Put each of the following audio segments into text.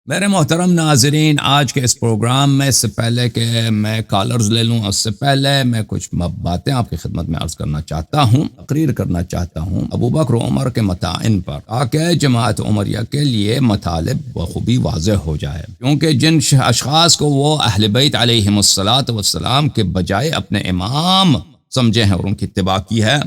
میرے محترم ناظرین، آج کے اس پروگرام میں اس سے پہلے کہ میں کالرز لے لوں، اس سے پہلے میں کچھ باتیں آپ کی خدمت میں عرض کرنا چاہتا ہوں، تقریر کرنا چاہتا ہوں ابو بکر و عمر کے متائن پر، تاکہ جماعت عمریہ کے لیے مطالب بخوبی واضح ہو جائے، کیونکہ جن اشخاص کو وہ اہل بیت علیہم الصلاۃ والسلام کے بجائے اپنے امام سمجھے ہیں اور ان کی اتباع کی ہے،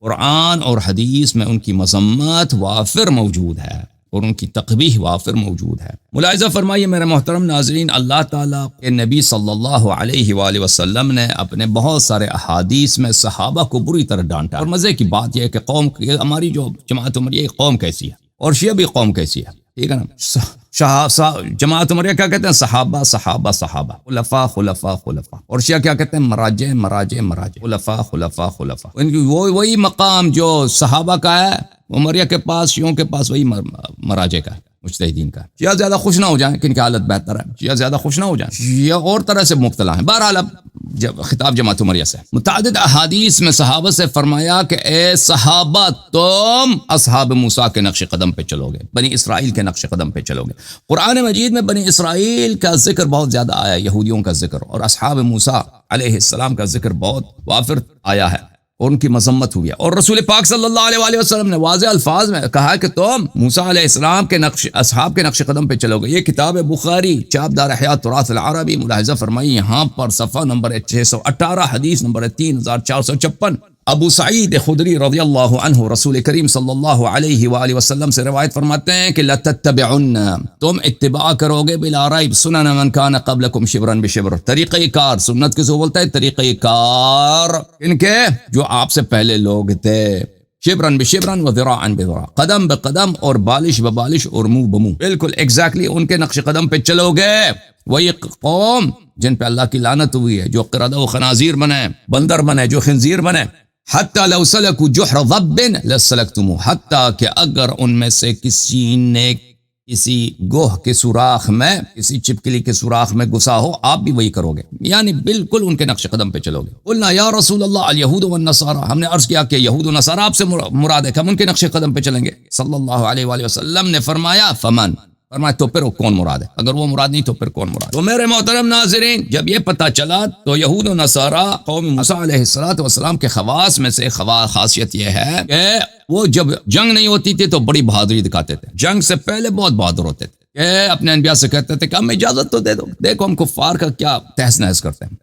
قرآن اور حدیث میں ان کی مذمت وافر موجود ہے اور ان کی تقبیح وافر موجود ہے۔ ملاحظہ فرمائیے میرے محترم ناظرین، اللہ تعالیٰ کے نبی صلی اللہ علیہ وآلہ وسلم نے اپنے بہت سارے احادیث میں صحابہ کو بری طرح ڈانٹا، اور مزے کی بات یہ ہے کہ ہماری جو جماعت عمریہ قوم کیسی ہے اور شیعہ بھی قوم کیسی ہے، ٹھیک ہے نا؟ جماعت عمریہ کیا کہتے ہیں؟ صحابہ صحابہ صحابہ، خلفاء خلفاء خلفاء، اور شیعہ کیا کہتے ہیں؟ مراجع مراجع مراجع، خلفاء خلفاء خلفاء۔ ان کی وہی مقام جو صحابہ کا ہے عمریہ کے پاس، شیعوں کے پاس وہی مراجع کا ہے، مجتہدین کا ہے۔ شیعہ زیادہ خوش نہ ہو جائیں کہ ان کی حالت بہتر ہے، شیعہ زیادہ خوش نہ ہو جائیں، شیعہ اور طرح سے مبتلا ہیں۔ بہرحال اب خطاب جماعت عمریہ سے، متعدد احادیث میں صحابہ سے فرمایا کہ اے صحابہ، تم اصحاب موسیٰ کے نقش قدم پہ چلو گے، بنی اسرائیل کے نقش قدم پہ چلو گے۔ قرآن مجید میں بنی اسرائیل کا ذکر بہت زیادہ آیا، یہودیوں کا ذکر، اور اصحاب موسیٰ علیہ السلام کا ذکر بہت وافر آیا ہے، اور ان کی مذمت ہوئی ہے، اور رسول پاک صلی اللہ علیہ وآلہ وسلم نے واضح الفاظ میں کہا کہ تم موسیٰ علیہ السلام کے اصحاب کے نقش قدم پہ چلو گے۔ یہ کتاب بخاری، چاپ دار احیاء تراث العربی، ملاحظہ فرمائی یہاں پر صفحہ نمبر 618، حدیث نمبر 3456۔ ابو سعید خدری رضی اللہ عنہ رسول کریم صلی اللہ علیہ وآلہ وسلم سے روایت فرماتے ہیں کہ لَتَتَّبِعُنَّ، تم اتباع کرو گے بلا ریب سنن من کان قبلکم شبرا بشبر، طریقہ کار، سنت کسے بولتا ہے؟ طریقہ کار ان کے جو آپ سے پہلے لوگ تھے، شبرن بشبرن و ذراعن بذراع، قدم بقدم اور بالش ببالش اور منہ بمنہ، بالکل ایگزیکٹلی ان کے نقش قدم پہ چلو گے۔ وہی قوم جن پہ اللہ کی لعنت ہوئی ہے، جو قردہ و خنازیر بنے، بندر بنے، جو خنزیر بنے، حتی لو سلکوا جحر ضب لسلکتموہ، حتیٰ کہ اگر ان میں سے کسی نے کسی گوہ کے سوراخ میں، کسی چپکلی کے سوراخ میں گھسا ہو، آپ بھی وہی کرو گے، یعنی بالکل ان کے نقش قدم پہ چلو گے۔ قلنا یا رسول اللہ الیہود والنصارى، ہم نے عرض کیا کہ یہود و نصارہ آپ سے مراد ہے کہ ہم ان کے نقش قدم پہ چلیں گے۔ صلی اللہ علیہ وآلہ وسلم نے فرمایا فمن، فرمایا تو پھر کون مراد ہے؟ اگر وہ مراد نہیں تو پھر کون مراد؟ تو میرے محترم ناظرین، جب یہ پتہ چلا تو یہود و نصارہ قوم موسیٰ علیہ السلام کے خواص میں سے خاصیت یہ ہے کہ وہ جب جنگ نہیں ہوتی تھی تو بڑی بہادری دکھاتے تھے، جنگ سے پہلے بہت بہادر ہوتے تھے، کہ اپنے انبیاء سے کہتے تھے کہ ہمیں اجازت تو دے دو، دیکھو ہم کفار کا کیا تہس نہس کرتے ہیں۔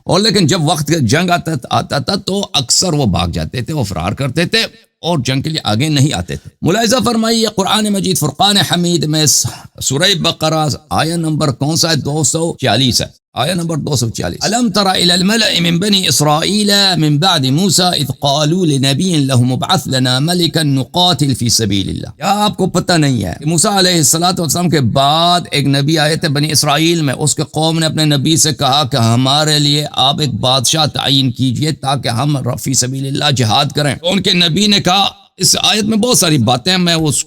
اور لیکن جب وقت جنگ آتا تھا تو اکثر وہ بھاگ جاتے تھے، وہ فرار کرتے تھے اور جنگ کے لیے آگے نہیں آتے تھے۔ ملاحظہ فرمائیے قرآن مجید فرقان حمید میں سورہ بقرہ آیہ نمبر کون سا ہے؟ 246 ہے، آیہ نمبر 246۔ الم تر الی الملأ من بنی اسرائیل من بعد موسیٰ اذ قالوا لنبی لهم ابعث لنا ملکا نقاتل فی سبیل اللہ۔ کیا آپ کو پتہ نہیں ہے کہ موسیٰ علیہ السلام کے بعد ایک نبی آئے تھے بنی اسرائیل میں، اس کے قوم نے اپنے نبی سے کہا کہ ہمارے لیے آپ ایک بادشاہ تعین کیجئے تاکہ ہم فی سبیل اللہ جہاد کریں۔ تو ان کے نبی نے کہا، اس آیت میں بہت ساری باتیں ہیں، میں اس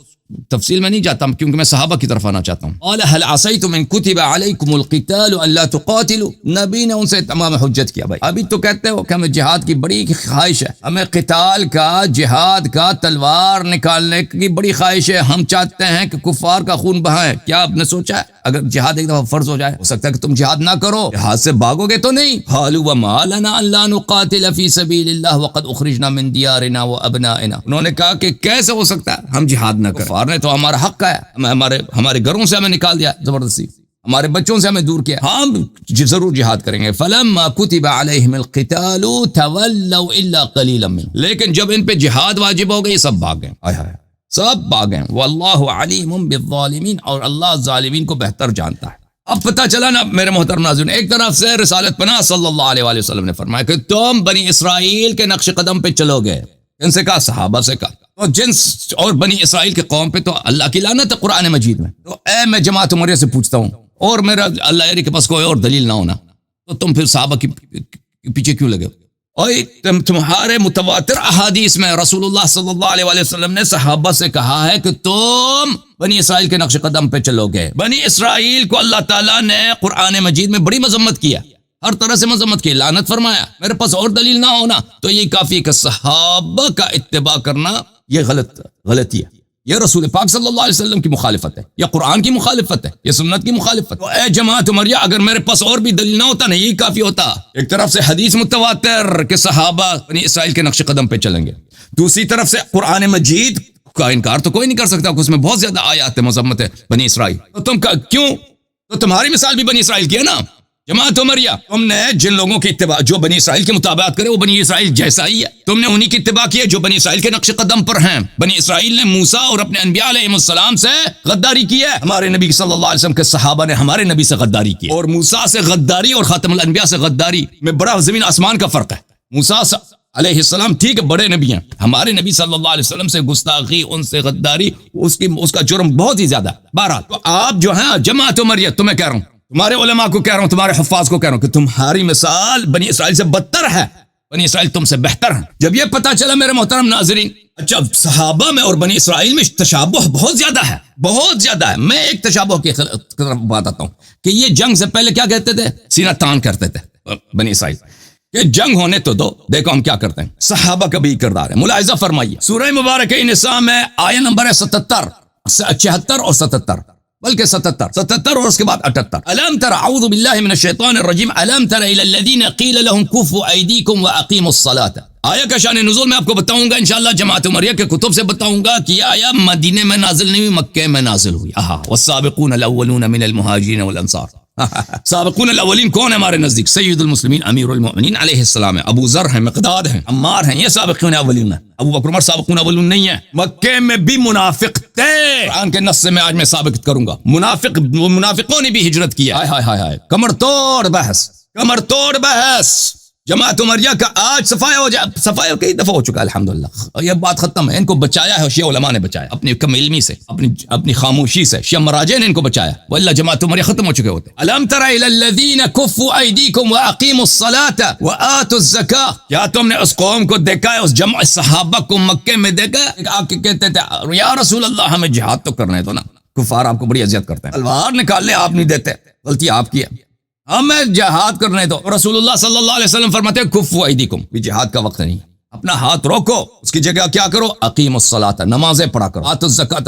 تفصیل میں نہیں جاتا ہوں کیونکہ میں صحابہ کی طرف آنا چاہتا ہوں۔ قال هل عصیتم ان كتب علیکم القتال الا تقاتلوا، نبی نے ان سے تمام حجت کیا۔ بھائی ابھی تو کہتے ہو کہ ہمیں جہاد کی بڑی خواہش ہے، ہمیں قتال کا، جہاد کا، تلوار نکالنے کی بڑی خواہش ہے، ہم چاہتے ہیں کہ کفار کا خون بہائیں۔ کیا آپ نے سوچا ہے اگر جہاد ایک دفعہ فرض ہو جائے، ہو سکتا ہے کہ تم جہاد نہ کرو، جہاد سے بھاگو گے تو نہیں۔ قالوا وما لنا الا نقاتل فی سبیل اللہ وقد اخرجنا من دیارنا وابنائنا، انہوں نے کہا کہ کیسے ہو سکتا ہے ہم جہاد نہ کریں، کفار نے تو ہمارا حق ہے، ہمارے گھروں سے ہمیں نکال دیا زبردستی، ہمارے بچوں سے ہمیں دور کیا، ہم ضرور جہاد کریں گے۔ فلما كتب عليهم القتال تولوا الا قليلا منهم، لیکن جب ان پہ جہاد واجب ہو گئی سب بھاگ گئے، سب بھاگ گئے۔ واللہ علیم بالظالمین، اور اللہ ظالمین کو بہتر جانتا ہے۔ اب پتہ چلا نا میرے محترم ناظرین، ایک طرف سے رسالت پناہ صلی اللہ علیہ وآلہ وسلم نے فرمایا کہ تم بنی اسرائیل کے نقش قدم پہ چلو گے، ان سے کہا، صحابہ سے کہا، تو جنس اور بنی اسرائیل کے قوم پہ تو اللہ کی لعنت ہے قرآن مجید میں۔ تو اے میں جماعت عمریہ سے پوچھتا ہوں، اور میرا اللہ یاری کے پاس کوئی اور دلیل نہ ہونا، تو تم پھر صحابہ کی پیچھے کیوں لگے ہو؟ اور تمہارے متواتر احادیث میں رسول اللہ صلی اللہ علیہ وآلہ وسلم نے صحابہ سے کہا ہے کہ تم بنی اسرائیل کے نقش قدم پہ چلو گے۔ بنی اسرائیل کو اللہ تعالیٰ نے قرآن مجید میں بڑی مذمت کیا، ہر طرح سے مذمت کی، لعنت فرمایا۔ میرے پاس اور دلیل نہ ہونا تو یہ کافی کہ صحابہ کا اتباع کرنا یہ غلطی ہے۔ یہ رسول پاک صلی اللہ علیہ وسلم کی مخالفت ہے، یا قرآن کی مخالفت ہے، یا سنت کی مخالفت ہے۔ اے جماعت عمریہ، اگر میرے پاس اور بھی دلیل نہ ہوتا نا، یہی کافی ہوتا۔ ایک طرف سے حدیث متواتر کہ صحابہ بنی اسرائیل کے نقش قدم پہ چلیں گے، دوسری طرف سے قرآن مجید کا انکار تو کوئی نہیں کر سکتا، اس میں بہت زیادہ آیات مذمت ہے بنی اسرائیل، تو تم کیوں؟ تو تمہاری مثال بھی بنی اسرائیل کی ہے نا۔ جماعت عمریہ، تم نے جن لوگوں کی اتباع جو بنی اسرائیل کے مطابقت کرے وہ بنی اسرائیل جیسا ہی ہے، تم نے انہی کی اتباع کی ہے جو بنی اسرائیل کے نقش قدم پر ہیں۔ بنی اسرائیل نے موسیٰ اور اپنے انبیاء علیہ السلام سے غداری کی ہے، ہمارے نبی صلی اللہ علیہ وسلم کے صحابہ نے ہمارے نبی سے غداری کی، اور موسیٰ سے غداری اور خاتم الانبیاء سے غداری میں بڑا زمین آسمان کا فرق ہے۔ موسیٰ علیہ السلام ٹھیک ہے بڑے نبی ہیں، ہمارے نبی صلی اللہ علیہ وسلم سے گستاخی، ان سے غداری، اس کا جرم بہت ہی زیادہ۔ بہرحال تو آپ جو ہیں جماعت عمریہ، تمہیں کہہ رہا ہوں، تمہارے علماء کو کہہ رہا ہوں، تمہارے حفاظ کو کہہ رہا ہوں کہ تمہاری مثال بنی اسرائیل سے بدتر ہے، بنی اسرائیل تم سے بہتر ہیں۔ جب یہ پتا چلا میرے محترم ناظرین، اچھا صحابہ میں اور بنی اسرائیل میں تشابہ بہت زیادہ ہے، بہت زیادہ ہے۔ میں ایک تشابہ کی طرف بات آتا ہوں کہ یہ جنگ سے پہلے کیا کہتے تھے؟ سینہ تان کرتے تھے بنی اسرائیل کہ جنگ ہونے تو دو، دیکھو ہم کیا کرتے ہیں۔ صحابہ کا بھی کردار ہے، ملاحظہ فرمائیے سورہ مبارکہ نساء میں آیہ نمبر ہے 77، 76 اور 77، بلکہ 77 اور اس کے بعد 78۔ الم تر، اعوذ باللہ من الشیطان الرجیم، الم تر الی الذین قیل لهم کفوا ایدیکم واقیموا الصلاۃ۔ آیا کا شان نزول میں آپ کو بتاؤں گا انشاءاللہ، جماعت عمریہ کے کتب سے بتاؤں گا کہ یہ آیا مدینے میں نازل نہیں ہوئی، مکہ میں نازل ہوئی۔ والسابقون الاولون من المہاجرین والانصار۔ سابقون الاولین کون ہے ہمارے نزدیک؟ سید المسلمین امیر المؤمنین علیہ السلام ہے، ابو ذر ہیں، مقداد ہیں، عمار ہیں، یہ سابقون الاولین ہیں۔ ابو بکر عمر سابقون الاولین نہیں ہیں۔ مکے میں بھی منافق تھے، قرآن کے نص سے میں آج میں ثابت کروں گا، منافقوں نے بھی ہجرت کی ہے۔ ہائے ہائے ہائے، کمر توڑ بحث، کمر توڑ بحث۔ جماعت عمریہ کا آج صفائی کئی دفعہ ہو چکا ہے الحمدللہ، یہ بات ختم ہے۔ ان کو بچایا ہے شیعہ علماء نے، بچایا اپنی کم علمی سے، اپنی خاموشی سے، شیعہ مراجع نے ان کو بچایا، واللہ جماعت عمریہ ختم ہو چکے ہوتے۔ الم تر الی الذین کفوا ایدیکم واقیموا الصلاۃ وآتوا الزکاۃ۔ کیا تم نے اس قوم کو دیکھا ہے، اس جمع صحابہ کو مکے میں دیکھا ہے؟ آ کے کہتے تھے یا رسول اللہ ہمیں جہاد تو کرنے دو نا، کفار آپ کو بڑی اذیت کرتے ہیں، تلوار نکال لیں، آپ نہیں دیتے، غلطی آپ کی ہے، ہمیں جہاد کرنے دو۔ رسول اللہ صلی اللہ علیہ وسلم فرماتے ہیں کفوا ایدیکم، یہ جہاد کا وقت نہیں، اپنا ہاتھ روکو، اس کی جگہ کیا کرو؟ اقیموا الصلاۃ، نمازیں پڑھا کرو، آتوا الزکاۃ،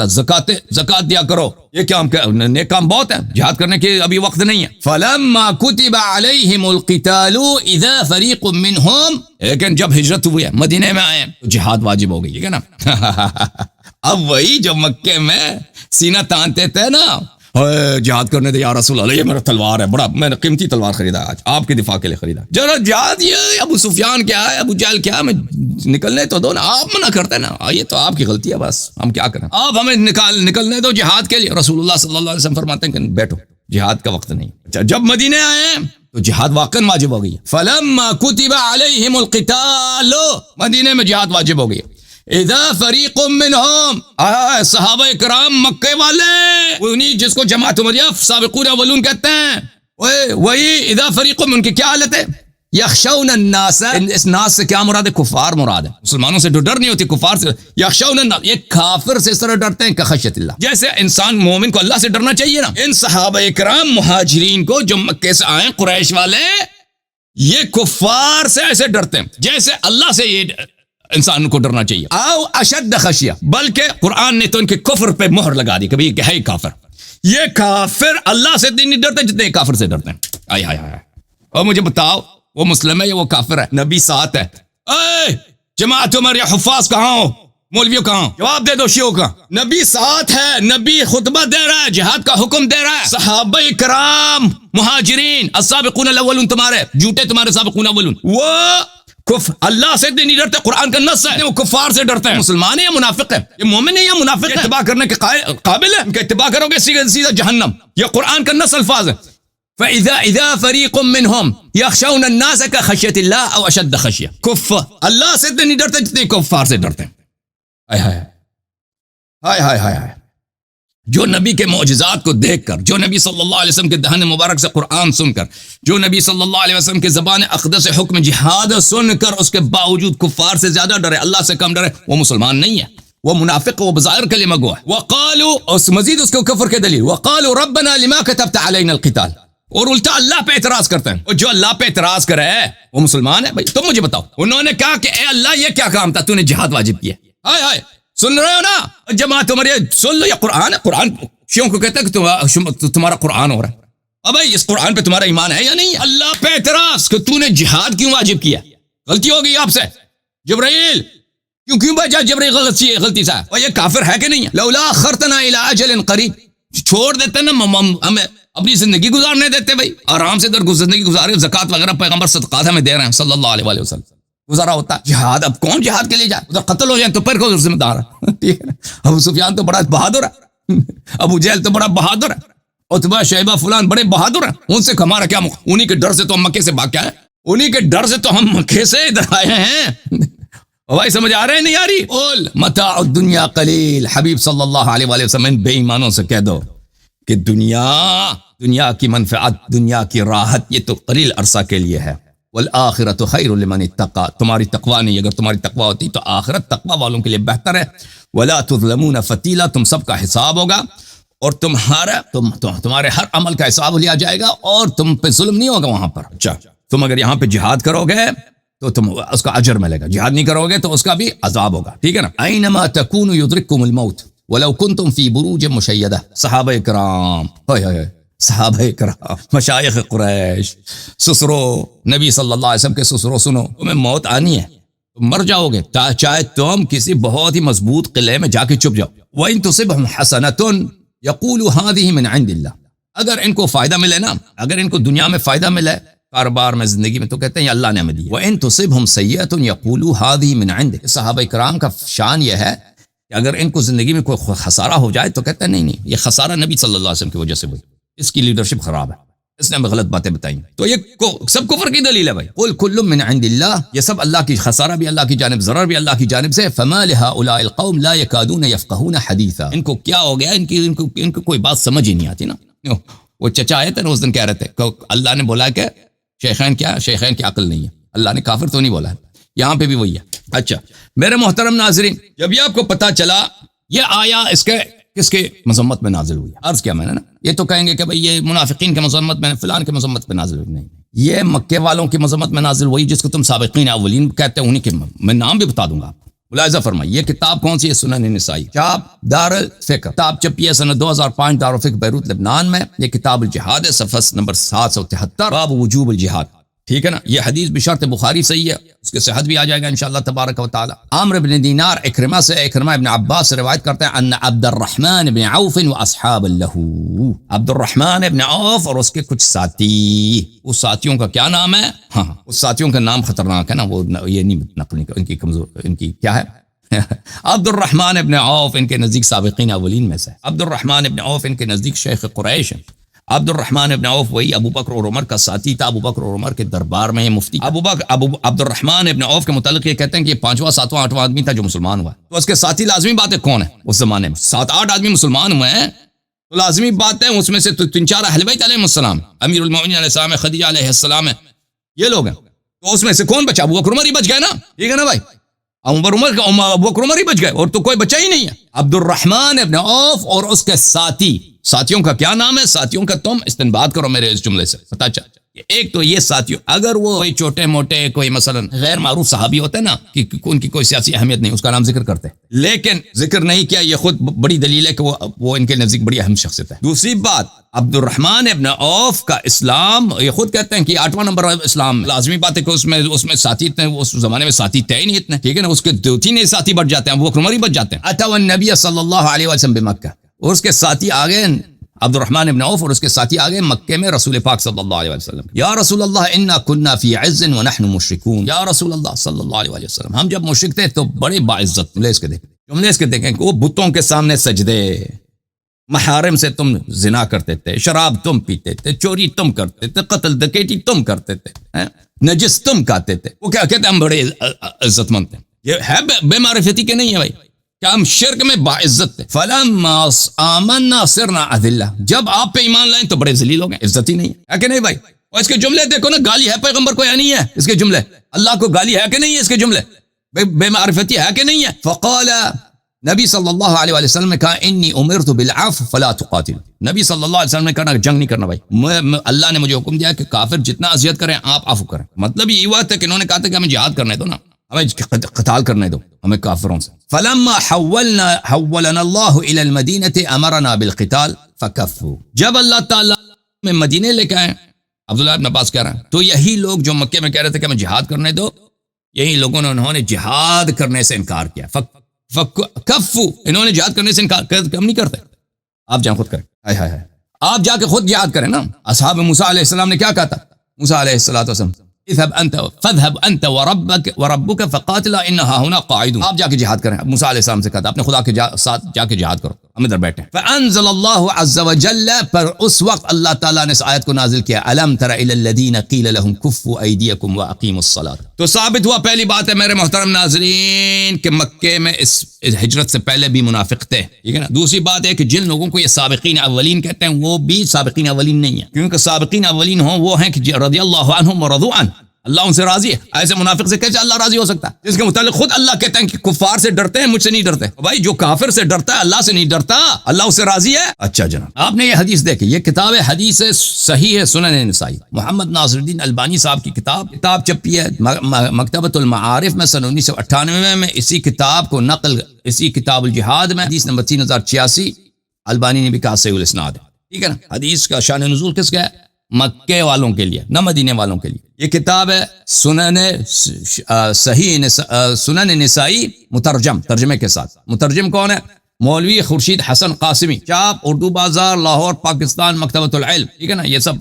زکات دیا کرو۔ یہ کیا نیک کام بہت ہے، جہاد کرنے کے ابھی وقت نہیں ہے۔ فلما كتب عليهم القتال اذا فريق منهم، لیکن جب ہجرت ہوئی ہے، مدینے میں آئے تو جہاد واجب ہو گئی ہے نا۔ اب وہی جو مکے میں سینہ تانتے تھے نا، جہاد کرنے دے یا رسول اللہ، یہ میرا تلوار ہے، بڑا میں نے قیمتی تلوار خریدا آج آپ کے دفاع کے لیے خریدا، ذرا جہاد یہ ابو سفیان کیا ہے، ابو جہل کیا ہے، میں نکلنے تو دو نا، آپ منع کرتے نا، یہ تو آپ کی غلطی ہے، بس ہم کیا کریں، آپ ہمیں نکلنے دو جہاد کے لیے۔ رسول اللہ صلی اللہ علیہ وسلم فرماتے ہیں کہ بیٹھو، جہاد کا وقت نہیں۔ اچھا جب مدینے آئے تو جہاد واقعا واجب ہو گئی، فلما كتب عليهم القتال، مدینے میں جہاد واجب ہو گئی۔ اذا فریق منہم، صحابہ کرام مکے والے، انہی جس کو جماعت عمریہ سابقون اولون کہتے ہیں، وہی اذا فریق من، ان کی کیا حالت ہے؟ یخشون الناس، اس ناس سے کیا مراد ہے؟ کفار مراد ہے، مسلمانوں سے جو ڈر نہیں ہوتی، کفار سے۔ یخشون الناس، یہ کافر سے اس طرح ڈرتے ہیں کخشیت اللہ، جیسے انسان مومن کو اللہ سے ڈرنا چاہیے نا۔ ان صحابہ کرام مہاجرین کو جو مکے سے آئے قریش والے، یہ کفار سے ایسے ڈرتے ہیں جیسے اللہ سے یہ انسان کو ڈرنا چاہیے۔ او اشد خشیہ، بلکہ قرآن نے تو ان کے کفر پہ مہر لگا دی، کبھی کہ ہے کافر، یہ کافر اللہ سے نہیں ڈرتے جتنے کافر سے ڈرتے ہیں۔ آئے ہائے ہائے، اور مجھے بتاؤ وہ مسلم ہے یا وہ کافر ہے؟ نبی ساتھ ہے۔ اے جماعت عمریہ حفاظ کہاں ہو؟ مولویوں کہاں؟ جواب دے دو شیعوں کا۔ نبی ساتھ ہے، نبی خطبہ دے رہا ہے، جہاد کا حکم دے رہا ہے، صحابہ کرام مہاجرین السابقون الاولون، تمہارے جھوٹے تمہارے سابقون الاولون، وہ اللہ سے نہیں ڈرتے، قرآن کا نص ہے، وہ کفار سے ڈرتے ہیں۔ مسلمان ہے یا منافق ہے؟ یہ مومن ہے یا منافق ہے؟ اتباع کرنے کے قابل ہے؟ ان کا اتباع کرو گے سیدھا جہنم، یہ قرآن کا نص الفاظ ہے۔ فَإِذَا فَرِيقٌ مِّنْهُمْ يَخْشَوْنَ النَّاسَ كَخَشْيَةِ اللَّهِ أَوْ أَشَدَّ خَشْيَةً، کفار اللہ سے نہیں ڈرتے جتنے کفار سے ڈرتے ہیں۔ ہائے ہائے ہائے ہائے ہائے ہائے، جو نبی کے معجزات کو دیکھ کر، جو نبی صلی اللہ علیہ وسلم کے دہن مبارک سے قرآن سن کر، جو نبی صلی اللہ علیہ وسلم کے زبان اقدس سے حکم جہاد سن کر اس کے باوجود کفار سے زیادہ ڈرے، اللہ سے کم ڈرے، وہ مسلمان نہیں ہے، وہ منافق، وہ بظاہر کلمہ گو ہے۔ وقالوا، اس مزید اس کے کفر کے دلیل، وقالوا ربنا لما كتبت علينا القتال، اور الٹا اللہ پہ اعتراض کرتے ہیں، اور جو اللہ پہ اعتراض کرے وہ مسلمان ہے؟ بھائی تم مجھے بتاؤ، انہوں نے کہا کہ اے اللہ یہ کیا کام تھا، تو نے جہاد واجب کیا، ہائے ہائے، سن رہے ہو نا جماعت تمہاری؟ سن لو، یہ قرآن ہے. قرآن شیعوں کو کہتا ہے کہ تمہارا قرآن ہو رہا ہے. اب اس قرآن پہ تمہارا ایمان ہے یا نہیں؟ اللہ پہ اعتراض کہ تو نے جہاد کیوں واجب کیا؟ غلطی ہو گئی آپ سے. جبرائیل کیوں بھیجا؟ جبرائیل غلطی سے. اور یہ کافر ہے کہ نہیں ہے؟ لولا اخرتنا الی اجل قریب، چھوڑ دیتے نا ہمیں اپنی زندگی گزارنے دیتے. بھائی آرام سے ادھر زندگی گزارے، زکات وغیرہ پیغمبر صدقات ہمیں دے رہے ہیں صلی اللہ علیہ وسلم، گزارا ہوتا ہے. جہاد اب کون جہاد کے لیے جائے؟ ادھر قتل ہو جائیں تو پھر کو ذمہ دار ہے. ٹھیک ہے. ابو سفیان تو بڑا بہادر ہے، ابو جہل تو بڑا بہادر ہے، عتبہ شیبہ فلان بڑے بہادر ہیں. ان سے ہمارا کیا انہی کے ڈر سے تو ہم مکے سے بھاگ کے آئے، انہی کے ڈر سے تو ہم مکے سے ادھر آئے ہیں. بھائی سمجھ آ رہے ہیں نہیں آ رہی؟ قل متاع الدنیا قلیل. حبیب صلی اللہ علیہ وسلم بے ایمانوں سے کہہ دو کہ دنیا کی منفعت، دنیا کی راحت یہ تو قلیل عرصہ کے لیے ہے. والآخرۃ خیر لمن اتقى، تمہاری تقوی نہیں، اگر تمہاری تقوی ہوتی تو آخرت تقوی والوں کے لیے بہتر ہے. ولا تظلمون فتیلا، تم سب کا حساب ہوگا اور تمہارے ہر عمل کا حساب لیا جائے گا اور تم پہ ظلم نہیں ہوگا وہاں پر. اچھا تم اگر یہاں پہ جہاد کرو گے تو تم اس کا اجر ملے گا، جہاد نہیں کرو گے تو اس کا بھی عذاب ہوگا. ٹھیک ہے نا. اینما تکونوا یدرککم الموت ولو کنتم فی بروج مشیدہ. صحابہ کرام، صحابہ کرام، مشایخ قریش، سسرو نبی صلی اللہ علیہ وسلم کے سسرو، سنو تمہیں موت آنی ہے، تم مر جاؤ گے چاہے تم کسی بہت ہی مضبوط قلعے میں جا کے چھپ جاؤ. وَإِن تُصِبْهُمْ حَسَنَةٌ يَقُولُوا هَذِهِ مِنْ عِنْدِ اللَّهِ، اگر ان کو فائدہ ملے نا، اگر ان کو دنیا میں فائدہ ملے، کاروبار میں، زندگی میں، تو کہتے ہیں اللہ نے ہمیں دی. وَإِن تُصِبْهُمْ سَيِّئَةٌ يَقُولُوا هَذِهِ مِنْ عِنْدِكَ. صحابہ کرام کا شان یہ ہے کہ اگر ان کو زندگی میں کوئی خسارہ ہو جائے تو کہتے ہیں نہیں یہ خسارہ نبی صلی اللہ علیہ وسلم کی وجہ سے ہوئی، اس کی لیڈرشپ خراب ہے، اس نے ہمیں غلط باتیں بتائیں. تو یہ سب کفر کی دلیل ہے. بھائی قل کل من عند اللہ، یہ سب اللہ کی، خسارہ بھی اللہ کی جانب، ضرر بھی اللہ کی جانب سے. فما لهؤلاء القوم لا يكادون يفقهون حديثا، ان کو کیا ہو گیا، ان کو کوئی بات سمجھ ہی نہیں آتی نا. وہ چچا آئے تھے نا اس دن کہہ رہے تھے کہ اللہ نے بولا کہ شیخین کی عقل نہیں ہے. اللہ نے کافر تو نہیں بولا ہے، یہاں پہ بھی وہی ہے. اچھا میرے محترم ناظرین، جب یہ آپ کو پتا چلا یہ آیا کس کے مذمت میں نازل ہوئی، عرض کیا میں نے نا، یہ تو کہیں گے کہ بھئی یہ منافقین کے مذمت میں، فلان کے مذمت میں نازل ہوئی. نہیں، یہ مکے والوں کی مذمت میں نازل ہوئی جس کو تم سابقین اولین کہتے ہیں، انہی کے میں نام بھی بتا دوں گا. ملاحظہ فرمائیے، یہ کتاب کون سی ہے؟ سنن نسائی، چاپ دار الفکر، کتاب چھپی ہے سنہ 2005 دار الفکر بیروت لبنان میں. یہ کتاب الجہاد ہے، صفحہ نمبر 773، باب وجوب الجہاد. ٹھیک ہے نا. یہ حدیث بشرط بخاری صحیح ہے، اس کے صحت بھی آ جائے گا انشاءاللہ تبارک و تعالی. عامر بن دینار اکرمہ سے، اکرمہ ابن عباس سے روایت کرتے ہیں ان عبد الرحمن بن عوف واصحاب له، عبد الرحمن ابن عوف اور اس کے کچھ ساتھی، اس ساتھیوں کا کیا نام ہے؟ ہاں اس ساتھیوں کا نام خطرناک ہے نا، وہ یہ نہیں نقل، ان کی کمزور، ان کی کیا ہے عبد الرحمن ابن عوف ان کے نزدیک سابقین اولین میں سے. عبد الرحمن ابن عوف ان کے نزدیک شیخ قریش ہیں. عبد الرحمن ابن عوف وہی ابو بکر اور عمر کا ساتھی تھا، ابو بکر اور عمر کے دربار میں مفتی. عبد الرحمن ابن عوف کے متعلق یہ کہتے ہیں کہ یہ 5واں 7واں 8واں آدمی تھا جو مسلمان ہوا. تو اس کے ساتھی لازمی بات ہے کون ہے؟ اس زمانے میں 7-8 آدمی مسلمان ہوئے ہیں تو لازمی بات ہے اس میں سے 3-4 اہل بیت علیہ السلام، امیر المومنین علیہ السلام، خدیجہ علیہ السلام ہے، یہ لوگ ہیں. تو اس میں سے کون بچا؟ ابو بکر عمر ہی بچ گئے نا. ٹھیک ہے نا بھائی، ابو بکر عمر ہی بچ گئے اور تو کوئی بچہ ہی نہیں ہے. عبد الرحمن ابن عوف اور اس کے ساتھیوں کا کیا نام ہے؟ ساتھیوں کا تم استنباط کرو میرے اس جملے سے پتہ چل. ایک تو یہ ساتھیوں، اگر وہ کوئی چھوٹے موٹے کوئی مثلا غیر معروف صحابی ہوتے نا کہ ان کی کوئی سیاسی اہمیت نہیں، اس کا نام ذکر کرتے، لیکن ذکر نہیں کیا، یہ خود بڑی دلیل ہے کہ وہ ان کے نزدیک بڑی اہم شخصیت ہے. دوسری بات، عبد الرحمن ابن عوف کا اسلام، یہ خود کہتے ہیں کہ 8واں نمبر اسلام. لازمی بات ہے کہ اس میں ساتھی اتنے، اس زمانے میں ساتھی تھے نہیں اتنے. ٹھیک ہے نا. اس کے 2-3 ساتھی بڑھ جاتے ہیں، ابو بکر عمر ہی بچ جاتے ہیں. اتوا النبی صلی اللہ علیہ وسلم بمکہ، اور اس کے ساتھی آگے عبد الرحمن ابن عوف اور اس کے ساتھی آگے مکے میں رسول پاک صلی اللہ علیہ وسلم. یا رسول اللہ انا كنا فی عز ونحن مشرکون، یا رسول اللہ صلی اللہ علیہ وسلم، ہم جب مشرک تھے تو بڑے باعزت. جملے اس کے دیکھیں کہ وہ بتوں کے سامنے سجدے، محارم سے تم زنا کرتے تھے، شراب تم پیتے تھے، چوری تم کرتے تھے، قتل ڈکیتی تم کرتے تھے، نجس تم کھاتے تھے. وہ کیا کہتے ہیں؟ ہم بڑے عزت مند تھے. یہ ہے بے معرفتی کے نہیں ہے بھائی، کہ ہم شرک میں باعزت تھے. فلما آمنا صرنا اذلہ، جب آپ پہ ایمان لائیں تو بڑے ذلیل ہو گئے، عزت ہی نہیں ہے کہ نہیں بھائی؟ اور اس کے جملے دیکھو نا، گالی ہے پیغمبر کو یا نہیں ہے اس کے جملے؟ اللہ کو گالی ہے کہ نہیں ہے اس کے جملے؟ بے معرفتی ہے کہ نہیں ہے؟ فقال، نبی صلی اللہ علیہ وسلم نے کہا انی امرت بالعفو فلا تقاتل. نبی صلی اللہ علیہ وسلم نے کہا جنگ نہیں کرنا بھائی، اللہ نے مجھے حکم دیا کہ کافر جتنا اذیت کریں آپ عفو کریں. مطلب یہ ہوا تھا کہ انہوں نے کہا تھا کہ ہمیں جہاد کرنے دو نا، ہمیں قتال کرنے دو ہمیں کافروں سے. فلما حولنا اللہ الی المدینہ امرنا بالقتال فکفوا. جب اللہ تعالیٰ میں مدینے لے کے آئے, عبداللہ ابن عباس کہہ رہے ہیں, تو یہی لوگ جو مکے میں کہہ رہے تھے کہ ہمیں جہاد کرنے دو, یہی لوگوں نے انہوں نے جہاد کرنے سے انکار کیا. فکفوا, انہوں نے جہاد کرنے سے انکار کیا. ہم نہیں کرتے, آپ جہاں خود کریں. آپ جا کے خود جہاد کریں نا. اصحاب موسیٰ علیہ السلام نے کیا کہا تھا؟ موسیٰ علیہ السلام فاذهب انت وربك فقاتلا انها هنا قاعدون. آپ جا کے جہاد کریں. موسیٰ علیہ السلام سے کہا تھا اپنے خدا کے ساتھ جا کے جہاد کرو, ہم ادھر بیٹھے ہیں. فانزل اللہ عز وجل, پر اس وقت اللہ تعالیٰ نے اس آیت کو نازل کیا, الم تر الى الذين قيل لهم كفوا ايديكم واقيموا الصلاة. تو ثابت ہوا پہلی بات ہے میرے محترم ناظرین کہ مکے میں اس ہجرت سے پہلے بھی منافق تھے, ٹھیک ہے نا. دوسری بات ہے کہ جن لوگوں کو یہ سابقین اولین کہتے ہیں وہ بھی سابقین اولین نہیں ہیں, کیونکہ سابقین اولین ہوں وہ ہیں کہ رضی اللہ عنہم ورضوا عنہ, اللہ ان سے راضی ہے. ایسے منافق سے کیسے اللہ راضی ہو سکتا ہے جس کے متعلق خود اللہ کہتے ہیں کہ کفار سے ڈرتے ہیں, مجھ سے نہیں ڈرتے. بھائی جو کافر سے ڈرتا ہے اللہ سے نہیں ڈرتا, اللہ اس سے راضی ہے. اچھا جناب, آپ نے یہ حدیث دیکھی, یہ کتاب حدیث صحیح ہے سنن نسائی, محمد ناصر الدین البانی صاحب کی کتاب چھپی ہے مکتبۃ المعارف میں سن 1998 میں. اسی کتاب کو نقل اسی کتاب الجہاد میں حدیث نمبر 3086 البانی نے بھی کہا صحیح الاسناد ہے, ٹھیک ہے نا. حدیث کا شان نزول کس کا ہے؟ مکے والوں کے لیے, نہ مدینے والوں کے لیے. یہ کتاب ہے سنن نسائی مترجم, ترجمے کے ساتھ. مترجم کون ہے؟ مولوی خورشید حسن قاسمی, چاپ اردو بازار لاہور پاکستان مکتبۃ العلم, ٹھیک ہے نا. یہ سب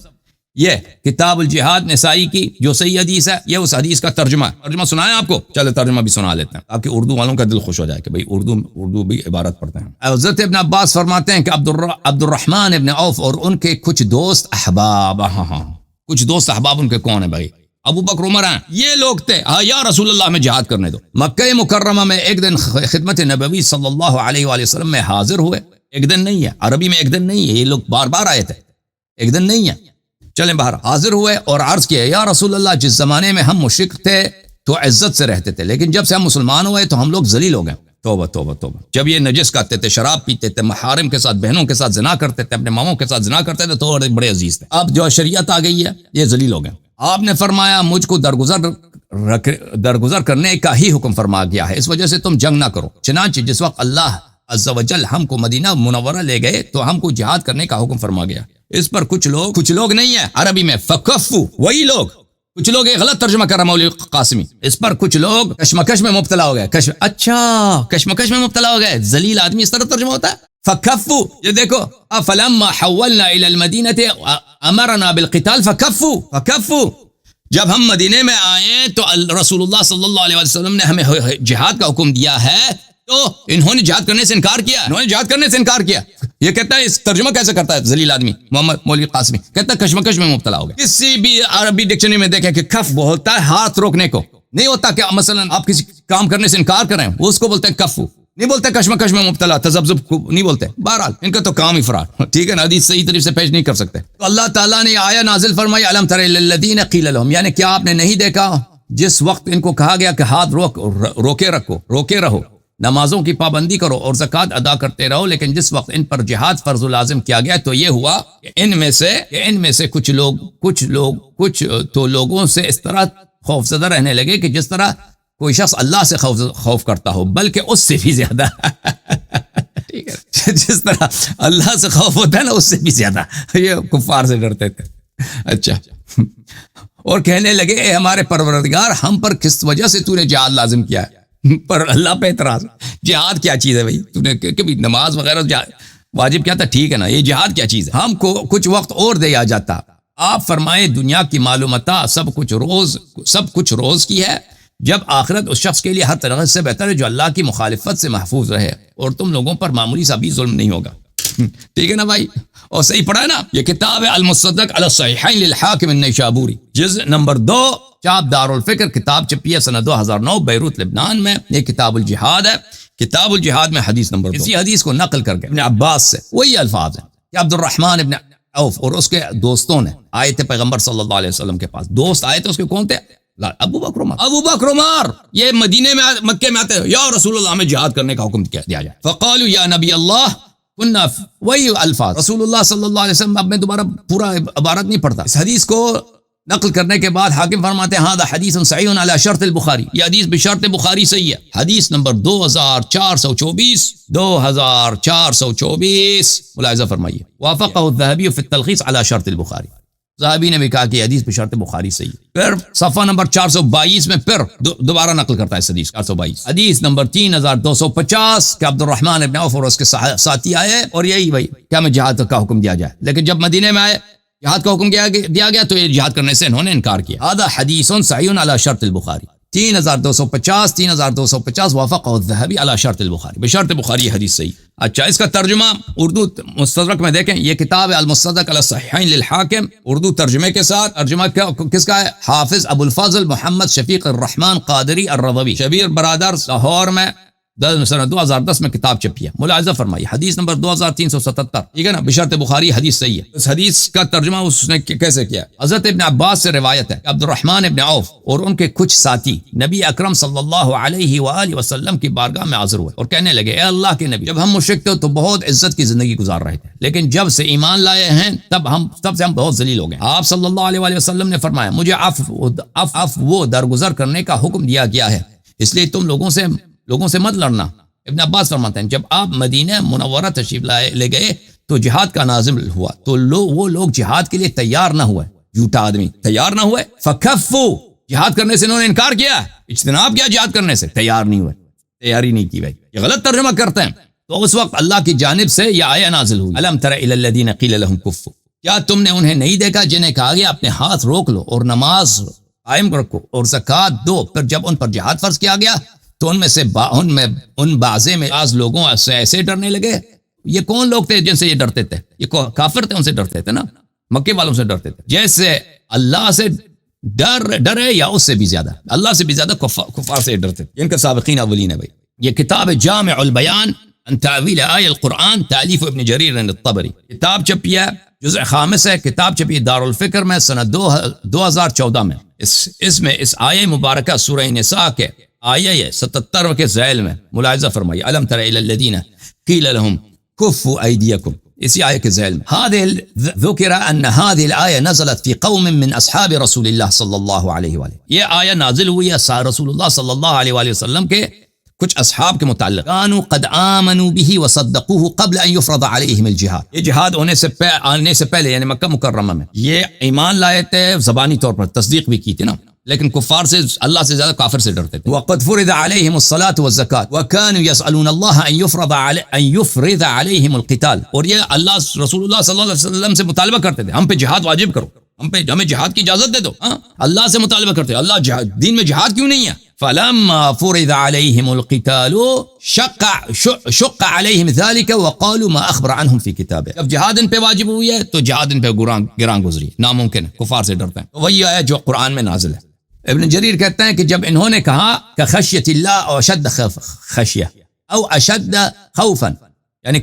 یہ کتاب الجہاد نسائی کی جو صحیح حدیث ہے, یہ اس حدیث کا ترجمہ ہے. ترجمہ سنائیں آپ کو؟ چلے ترجمہ بھی سنا لیتے ہیں, آپ کے اردو والوں کا دل خوش ہو جائے کہ بھئی اردو بھی عبارت پڑھتے ہیں. حضرت ابن عباس فرماتے ہیں کہ عبد الرحمن ابن عوف اور ان کے کچھ دوست احباب, کچھ دوست احباب ان کے کون ہیں بھائی؟ ابو بکر عمر ہیں. یہ لوگ تھے, یا رسول اللہ میں جہاد کرنے دو. مکہ مکرمہ میں ایک دن خدمت نبوی صلی اللہ علیہ وآلہ وسلم میں حاضر ہوئے. ایک دن نہیں ہے, عربی میں ایک دن نہیں ہے, یہ لوگ بار بار آئے تھے, ایک دن نہیں ہے. چلیں باہر حاضر ہوئے اور عرض کیا, یا رسول اللہ جس زمانے میں ہم مشرک تھے تو عزت سے رہتے تھے, لیکن جب سے ہم مسلمان ہوئے تو ہم لوگ ذلیل ہو گئے. توبہ توبہ توبہ. جب یہ نجس کھاتے تھے, شراب پیتے تھے, محارم کے ساتھ بہنوں کے ساتھ زنا کرتے تھے, اپنے ماموں کے ساتھ زنا کرتے تھے, تو بڑے عزیز تھے. اب جو شریعت آ گئی ہے یہ ذلیل ہو گئے. آپ نے فرمایا مجھ کو درگزر کرنے کا ہی حکم فرما گیا ہے, اس وجہ سے تم جنگ نہ کرو. چنانچہ جس وقت اللہ عز و جل ہم کو مدینہ منورہ لے گئے تو ہم کو جہاد کرنے کا حکم فرما گیا. اس پر کچھ لوگ نہیں ہے, عربی میں فکفو, وہی لوگ, کچھ لوگ ایک غلط ترجمہ کر رہا مولوی قاسمی. اس پر کچھ لوگ کشمکش میں مبتلا ہو گئے. اچھا کشمکش میں مبتلا ہو گئے, ذلیل آدمی اس طرح ترجمہ ہوتا ہے. فکفو, یہ دیکھو, فلما حولنا الى المدینہ امرنا بالقتال فکفو. جب ہم مدینے میں آئے تو رسول اللہ صلی اللہ علیہ وسلم نے ہمیں جہاد کا حکم دیا ہے, تو انہوں نے جہاد کرنے سے انکار کیا. یہ کہتا ہے, اس ترجمہ کیسے کرتا ہے ذلیل آدمی محمد مولوی قاسمی, کہتا ہے کشمکش میں مبتلا ہو گئے. کسی بھی عربی ڈکشنری میں دیکھیں کہ کف بولتا ہے ہاتھ روکنے کو, نہیں ہوتا کہ مثلا آپ کسی کام کرنے سے انکار کریں, وہ اس کو بولتے ہیں کفو, نہیں بولتے کشمکش میں مبتلا, تذبذب کو نہیں بولتے. بہرحال ان کا تو کام ہی فرار, ٹھیک ہے نا, حدیث صحیح طریقے سے پیش نہیں کر سکتے. تو اللہ تعالیٰ نے آیا نازل فرمائی, الم تر الی الذین قیل لهم, یعنی کیا آپ نے نہیں دیکھا جس وقت ان کو کہا گیا کہ ہاتھ روکے رہو, نمازوں کی پابندی کرو اور زکوٰۃ ادا کرتے رہو, لیکن جس وقت ان پر جہاد فرض و لازم کیا گیا تو یہ ہوا کہ ان میں سے کچھ لوگوں سے اس طرح خوفزدہ رہنے لگے کہ جس طرح کوئی شخص اللہ سے خوف کرتا ہو, بلکہ اس سے بھی زیادہ. ٹھیک ہے, جس طرح اللہ سے خوف ہوتا ہے نا, اس سے بھی زیادہ یہ کفار سے ڈرتے تھے. اچھا, اور کہنے لگے اے ہمارے پروردگار, ہم پر کس وجہ سے تو نے جہاد لازم کیا ہے؟ پر اللہ پہ اعتراض, جہاد کیا چیز ہے بھائی؟ تو نے کبھی نماز وغیرہ واجب کیا تھا, ٹھیک ہے نا, یہ جہاد کیا چیز ہے؟ ہم کو کچھ وقت اور دیا جاتا. آپ فرمائے دنیا کی معلومات سب کچھ روز کی ہے, جب آخرت اس شخص کے لیے ہر طرح سے بہتر ہے جو اللہ کی مخالفت سے محفوظ رہے, اور تم لوگوں پر معمولی سا بھی ظلم نہیں ہوگا. ٹھیک ہے نا بھائی, اور صحیح پڑھا ہے نا. یہ کتاب ہے المصدق علی الصحیحین للحاکم النیشابوری, جزء نمبر 2, چاپ دارالفکر, کتاب چھپی ہے سنہ 2009 بیروت لبنان میں. یہ کتاب الجہاد ہے. کتاب الجہاد میں حدیث نمبر 2. اسی حدیث کو نقل کر کے ابن عباس سے وہی الفاظ ہیں کہ عبد الرحمن ابن عوف اور اس کے دوستوں نے آئے تھے پیغمبر صلی اللہ علیہ وسلم کے پاس. دوست آئے تھے, اس کے کون تھے؟ ابو بکر عمر. یہ مدینے میں مکے میں آتے ہیں, یا رسول اللہ ہمیں جہاد کرنے کا حکم دیا جائے. فقالوا یا نبی اللہ کننا, وہی الفاظ. رسول اللہ صلی اللہ علیہ وسلم, اب میں دوبارہ پورا عبارت نہیں پڑھتا, اس حدیث کو نقل کرنے کے بعد حاکم فرماتے ہیں ھذا حدیث صحیح علی شرط البخاری، یہ حدیث بشرط بخاری صحیح ہے. حدیث نمبر 2424 2424 ملاحظہ فرمائیے. وافقہ الذہبی فی التلخیص علی شرط البخاری، ذہبی نے بھی کہا کہ حدیث بشرط بخاری صحیح ہے. پھر صفحہ نمبر 422 میں پھر دوبارہ نقل کرتا ہے اس حدیث 422 حدیث نمبر 3250 کہ عبد الرحمن ابن عوف اور اس کے ساتھی آئے اور یہی بھائی کیا ہمیں جہاد کا حکم دیا جائے، لیکن جب مدینے میں آئے جہاد کا حکم دیا گیا تو یہ جہاد کرنے سے انہوں نے انکار کیا. ھذا حدیث صحیح علی شرط البخاری 3250 وافقہ الذہبی علی شرط البخاری، بشرط بخاری حدیث صحیح. اچھا اس کا ترجمہ اردو مستدرک میں دیکھیں، یہ کتاب ہے المستدرک علی الصحیحین للحاکم، اردو ترجمے کے ساتھ. ترجمہ کس کا ہے؟ حافظ ابو الفضل محمد شفیق الرحمن قادری الرضوی، شبیر برادر، لاہور میں 2010 میں کتاب چھپی ہے. ملاحظہ فرمائیے حدیث نمبر 2377، ٹھیک ہے نا، بشرط بخاری حدیث صحیح ہے. اس حدیث کا ترجمہ اس نے کیسے کیا؟ حضرت ابن عباس سے روایت ہے کہ عبد الرحمن ابن عوف اور ان کے کچھ ساتھی نبی اکرم صلی اللہ علیہ وآلہ وسلم کی بارگاہ میں حاضر ہوئے اور کہنے لگے اے اللہ کے نبی، جب ہم مشرک تھے تو بہت عزت کی زندگی گزار رہے تھے، لیکن جب سے ایمان لائے ہیں تب سے ہم بہت ذلیل ہو گئے. آپ صلی اللہ علیہ وآلہ وسلم نے فرمایا مجھے عفو درگزر کرنے کا حکم دیا گیا ہے، اس لیے تم لوگوں سے مت لڑنا. ابن عباس فرماتے ہیں جب آپ مدینہ منورہ تشریف لے گئے تو جہاد کا نازل ہوا تو وہ لوگ جہاد کے لیے تیار نہ ہوئے، جھوٹا آدمی تیار نہ ہوئے. فکفوا، جہاد کرنے سے انہوں نے انکار کیا، اجتناب کیا جہاد کرنے سے، تیار نہیں ہوئے، تیاری نہیں کی. بھائی یہ غلط ترجمہ کرتے ہیں. تو اس وقت اللہ کی جانب سے یہ آیہ نازل ہوئی الم تر الی الذین قیل لهم کفوا، کیا تم نے انہیں نہیں دیکھا جنہیں کہا گیا اپنے ہاتھ روک لو اور نماز قائم رکھو اور زکوٰۃ دو، پھر جب ان پر جہاد فرض کیا گیا تو ان میں سے ان بعضے میں بعض لوگوں سے ایسے ڈرنے لگے. یہ کون لوگ تھے جن سے یہ ڈرتے تھے؟ یہ کافر تھے، ان سے ڈرتے تھے نا، مکے والوں سے ڈرتے تھے. جیسے اللہ سے ڈرے یا اس سے بھی زیادہ، اللہ سے بھی زیادہ کفار سے ڈرتے تھے. ان کا سابقین اولین ہے. بھائی یہ کتاب جامع البیان عن تاویل آیہ القرآن تالیف ابن جریر الطبری، کتاب چھپی ہے، جزء خامس ہے، کتاب چھپی دار الفکر میں سنہ 2014 میں. اس میں اس آیہ مبارکہ سورہ نساء کے آیہ 77 کے ذیل میں ملاحظہ فرمائیے الم تر الی الذین قیل لهم کفوا ایدیکم، اسی آیہ کے ذیل میں ذکر ان هذه الآیہ نزلت فی قوم من اصحاب رسول اللہ صلی اللہ علیہ وآلہ، یہ آیہ نازل ہوئی ہے رسول اللہ صلی اللہ علیہ وآلہ وسلم کے کچھ اصحاب کے متعلق. کانوا قد آمنوا به وصدقوه قبل ان يفرض عليهم الجهاد، یہ جہاد آنے سے پہلے یعنی مکہ مکرمہ میں یہ ایمان لائے تھے، زبانی طور پر تصدیق بھی کی تھی نا، لیکن کفار سے اللہ سے زیادہ کافر سے ڈرتے تھے. وقد فرض عليهم الصلاة والزكاة وكانوا يسألون الله ان يفرض عليهم القتال، اور یہ اللہ رسول اللہ صلی اللہ علیہ وسلم سے مطالبہ کرتے تھے ہم پہ جہاد واجب کرو، ہمیں جہاد کی اجازت دے دو. اللہ سے مطالبہ کرتے ہیں اللہ دین میں جہاد کیوں نہیں ہے؟ فلما فرض عليهم القتال شق عليهم ذلك وقالوا ما اخبر عنهم في كتابه، جب جہاد ان پہ واجب ہوئی ہے تو جہاد ان پہ گران گزری، ناممکن ہے، کفار سے ڈرتے ہیں. وہی آیت جو قرآن میں نازل ہے. ابن جریر کہتے ہیں کہ جب انہوں نے کہا کہ خشیت اللہ او اشد خشیہ او اشد خوفا، یعنی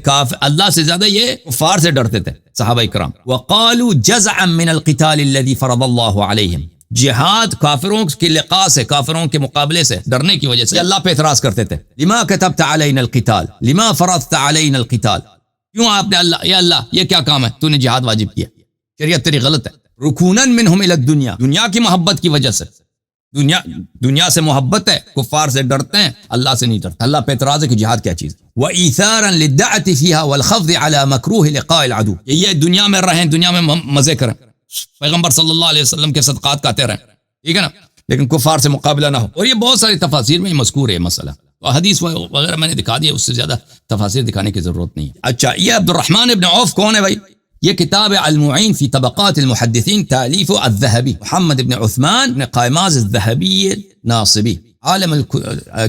اللہ سے زیادہ یہ کفار سے ڈرتے تھے صحابہ کرام. وقالوا جزعا من القتال الذي فرض الله عليهم، جہاد کافروں کے لقاء سے، کافروں کے مقابلے سے ڈرنے کی وجہ سے اللہ پہ اعتراض کرتے تھے. لما كتبت علينا القتال لما فرضت علينا القتال، کیوں آپ نے یا اللہ یہ کیا کام ہے تو نے جہاد واجب کیا، شریعت تیری غلط ہے. رکونا منهم الى الدنيا، دنیا کی محبت کی وجہ سے، دنیا سے محبت ہے، کفار سے ڈرتے ہیں، اللہ سے نہیں ڈرتے. اللہ پہ اعتراض ہے کہ جہاد کیا چیز. وَإِيثَارًا لِلدَّعَةِ فِيهَا وَالْخَفْضِ عَلَى مَكْرُوهِ لِقَاءِ الْعَدُوِّ، یہ دنیا میں رہیں، دنیا میں مزے کریں، پیغمبر صلی اللہ علیہ وسلم کے صدقات کاتے رہیں، ٹھیک ہے نا، لیکن کفار سے مقابلہ نہ ہو. اور یہ بہت ساری تفاسیر میں مذکور ہے مسئلہ، اور حدیث وغیرہ میں نے دکھا دیا، اس سے زیادہ تفاسیر دکھانے کی ضرورت نہیں ہے. اچھا یہ عبد الرحمن ابن عوف کون ہے بھائی؟ یہ کتاب المعین فی طبقات المحدثین تالیف الذہبی محمد ابن عثمان بن قائماز الذہبی ناصبی، عالم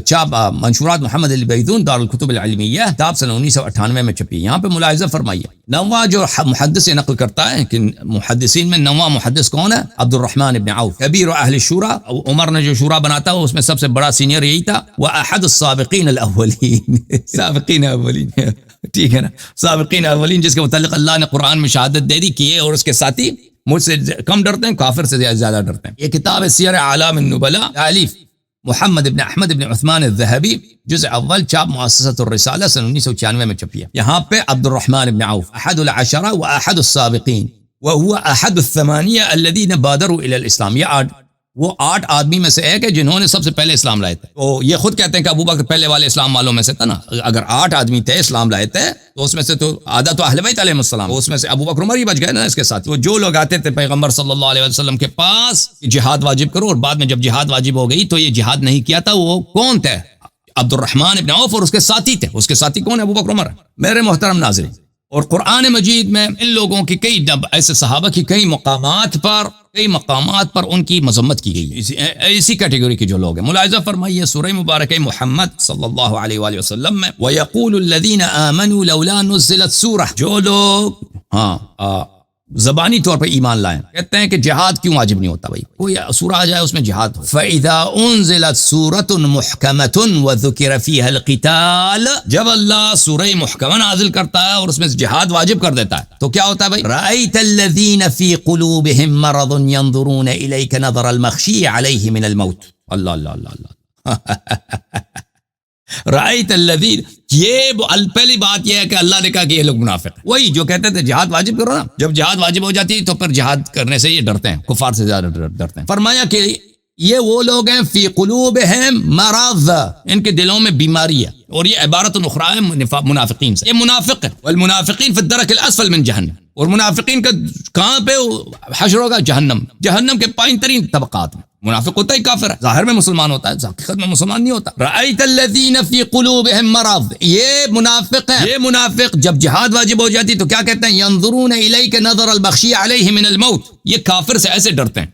چاپ منشورات محمد البیدون دار الکتب العلمیہ، کتاب سنہ 1998 میں چھپی. یہاں پہ ملاحظہ فرمائیے نواں جو محدث سے نقل کرتا ہے کہ محدثین میں نواں محدث کون ہے؟ عبد الرحمن ابن عوف، کبیر اہل شورا، عمر نے جو شورا بناتا ہے اس میں سب سے بڑا سینئر یہی تھا. واحد السابقین الاولین سابقین اولین، ٹھیک ہے نا، سابقین اولین جس کے متعلق اللہ نے قرآن میں شہادت دے دی کہ یہ اور اس کے ساتھی مجھ سے کم ڈرتے ہیں، کافر سے زیادہ ڈرتے ہیں. یہ کتاب سیر اعلام النبلاء، تالیف محمد ابن احمد ابن عثمان الذہبی، جزء اول، چاپ مؤسسۃ الرسالہ سنہ 1996 میں چھپی ہے. یہاں پہ عبد الرحمن ابن عوف احد العشرہ و احد السابقین وهو احد الثمانیہ الذین بادروا الی الاسلام، یہ وہ 8 آدمی میں سے ایک ہے جنہوں نے سب سے پہلے اسلام لائے تھے. تو یہ خود کہتے ہیں کہ ابو بکر پہلے والے اسلام والوں میں سے تھا نا. اگر 8 آدمی تھے اسلام لائے تھے تو اس میں سے تو آدھا تو اہل بیت علیہ السلام، اس میں سے ابو بکر عمر ہی بچ گئے نا اس کے ساتھ. وہ جو لوگ آتے تھے پیغمبر صلی اللہ علیہ وسلم کے پاس جہاد واجب کرو، اور بعد میں جب جہاد واجب ہو گئی تو یہ جہاد نہیں کیا تھا، وہ کون تھے؟ عبد الرحمن ابن عوف اور اس کے ساتھی تھے. اس کے ساتھی کون ہے؟ ابو بکر عمر. میرے محترم ناظرین، اور قرآن مجید میں ان لوگوں کی کئی ایسے صحابہ کی کئی مقامات پر ان کی مذمت کی گئی ہے، اسی کیٹیگری کے جو لوگ ہیں. ملاحظہ فرمائیے سورہ مبارکہ محمد صلی اللہ علیہ وآلہ وسلم میں وَيَقُولُ الَّذِينَ آمَنُوا لَوْلَا نُزِّلَتْ سورہ، جو لوگ زبانی طور پر ایمان لائیں کہتے ہیں کہ جہاد کیوں واجب نہیں ہوتا؟ بھائی کوئی سورہ آ جائے اس میں جہاد ہو. فَإِذَا أُنزِلَتْ سُورَةٌ مُحْكَمَةٌ وَذُكِرَ فِيهَا الْقِتَالُ، جب اللہ سورہ محکمہ نازل کرتا ہے اور اس میں جہاد واجب کر دیتا ہے تو کیا ہوتا ہے بھائی؟ رَأَيْتَ الَّذِينَ فِي قُلُوبِهِم مَّرَضٌ يَنظُرُونَ إِلَيْكَ نَظَرَ الْمَغْشِيِّ عَلَيْهِ مِنَ الْمَوْتِ. اللہ رأیت الذین، یہ پہلی بات یہ ہے کہ اللہ نے کہا کہ یہ لوگ منافق ہیں. وہی جو کہتے تھے جہاد واجب کرو نا، جب جہاد واجب ہو جاتی ہے تو پھر جہاد کرنے سے یہ ڈرتے ہیں، کفار سے زیادہ ڈرتے ہیں. فرمایا کہ یہ وہ لوگ ہیں فی قلوبہم مرض، ان کے دلوں میں بیماری ہے، اور یہ عبارت اخری ہے منافقین سے. یہ منافق ہے، والمنافقین فی الدرک الاسفل من جہنم، اور منافقین کا کہاں پہ حشر ہوگا؟ جہنم کے پائن ترین طبقات میں. منافق ہوتا ہی کافر ہے، ظاہر میں مسلمان ہوتا ہے، حقیقت میں مسلمان نہیں ہوتا. رأیت الذین فی قلوبہم مرض، یہ منافق ہے. یہ منافق جب جہاد واجب ہو جاتی تو کیا کہتے ہیں؟ ینظرون الیک نظر المغشی علیہ من الموت، یہ کافر سے ایسے ڈرتے ہیں.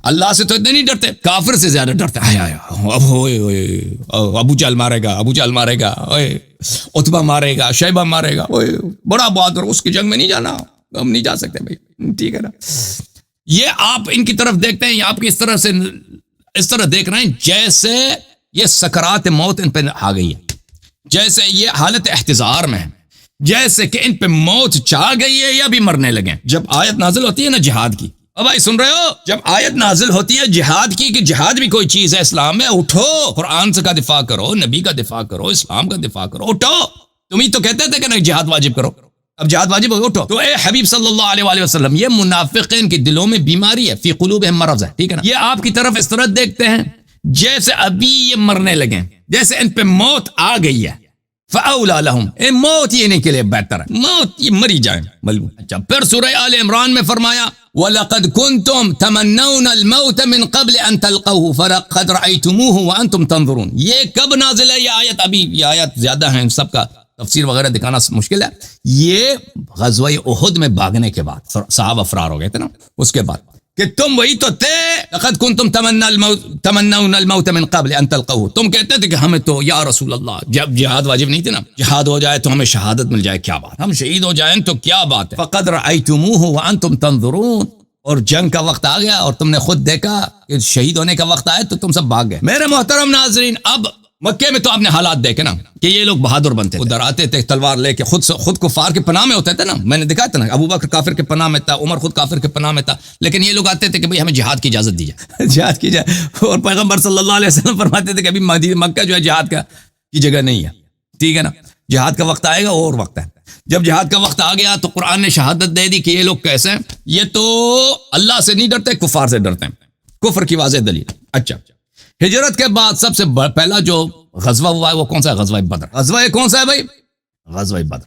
اللہ سے تو اتنے نہیں ڈرتے، کافر سے زیادہ ڈرتے ہیں. ابو جہل مارے گا، عتبہ مارے گا، شیبہ مارے گا، بڑا بہادر، اس کی جنگ میں نہیں جانا، ہم نہیں جا سکتے بھائی، ٹھیک ہے نا. یہ آپ ان کی طرف دیکھتے ہیں، آپ کی اس طرح دیکھ رہے ہیں جیسے یہ سکرات موت ان پہ آ گئی ہے، جیسے یہ حالت احتضار میں ہے، جیسے کہ ان پہ موت چاہ گئی ہے یا بھی مرنے لگے. جب آیت نازل ہوتی ہے نا جہاد کی، اب بھائی سن رہے ہو، جب آیت نازل ہوتی ہے جہاد کی کہ جہاد بھی کوئی چیز ہے اسلام میں، اٹھو قرآن سے کا دفاع کرو، نبی کا دفاع کرو، اسلام کا دفاع کرو، اٹھو. تم ہی تو کہتے تھے کہ نہیں جہاد واجب کرو، اب جہاد واجب ہو، اٹھو. تو اے حبیب صلی اللہ علیہ وآلہ وسلم، یہ منافقین کے دلوں میں بیماری ہے، فی قلوبہم مرض ہے، ٹھیک ہے نا. یہ آپ کی طرف اس طرح دیکھتے ہیں جیسے ابھی یہ مرنے لگے، جیسے ان پہ موت آ گئی ہے. فاولی لہم، موت یہ ان کے لیے بہتر ہے، موت یہ مری جائیں. اچھا، پھر سورہ آل عمران میں فرمایا وَلَقَدْ كُنْتُمْ تَمَنَّوْنَ الْمَوْتَ مِنْ قَبْلِ أَنْ تَلْقَوْهُ فَلَقَدْ رَأَيْتُمُوهُ وَأَنْتُمْ تَنْظُرُونَ. یہ کب نازل ہے یہ آیت؟ ابھی یہ آیت زیادہ ہیں، ان سب کا تفسیر وغیرہ دکھانا مشکل ہے. یہ غزوہ احد میں بھاگنے کے بعد صحابہ فرار ہو گئے تھے نا، اس کے بعد کہ تم وہی تو تھے. لقد کنتم تمنون الموت من قبل ان تلقوه، تم کہتے تھے کہ ہمیں تو یا رسول اللہ جب جہاد واجب نہیں تھے نا، جہاد ہو جائے تو ہمیں شہادت مل جائے، کیا بات، ہم شہید ہو جائیں تو کیا بات ہے. فقد رأيتموه وانتم تنظرون، اور جنگ کا وقت آ گیا اور تم نے خود دیکھا کہ شہید ہونے کا وقت آیا تو تم سب بھاگ گئے. میرے محترم ناظرین، اب مکے میں تو آپ نے حالات دیکھے نا کہ یہ لوگ بہادر بنتے تھے، ادھر آتے تھے تلوار لے کے، خود کفار کے پناہ میں ہوتے تھے نا. میں نے دکھایا تھا نا، ابو بکر کافر کے پناہ میں تھا، عمر خود کافر کے پناہ میں تھا، لیکن یہ لوگ آتے تھے کہ بھئی ہمیں جہاد کی اجازت دی جائے، جہاد کی جائے. اور پیغمبر صلی اللہ علیہ وسلم فرماتے تھے کہ ابھی مکہ جو ہے جہاد کی جگہ نہیں ہے، ٹھیک ہے نا، جہاد کا وقت آئے گا اور وقت ہے. جب جہاد کا وقت آ گیا تو قرآن نے شہادت دے دی کہ یہ لوگ کیسے ہیں، یہ تو اللہ سے نہیں ڈرتے، کفار سے ڈرتے ہیں. کفر کی واضح دلیل. اچھا، ہجرت کے بعد سب سے پہلا جو غزوہ ہوا ہے وہ کون سا ہے؟ غزوہ بدر. غزوہ کون سا ہے بھائی؟ غزوہ بدر.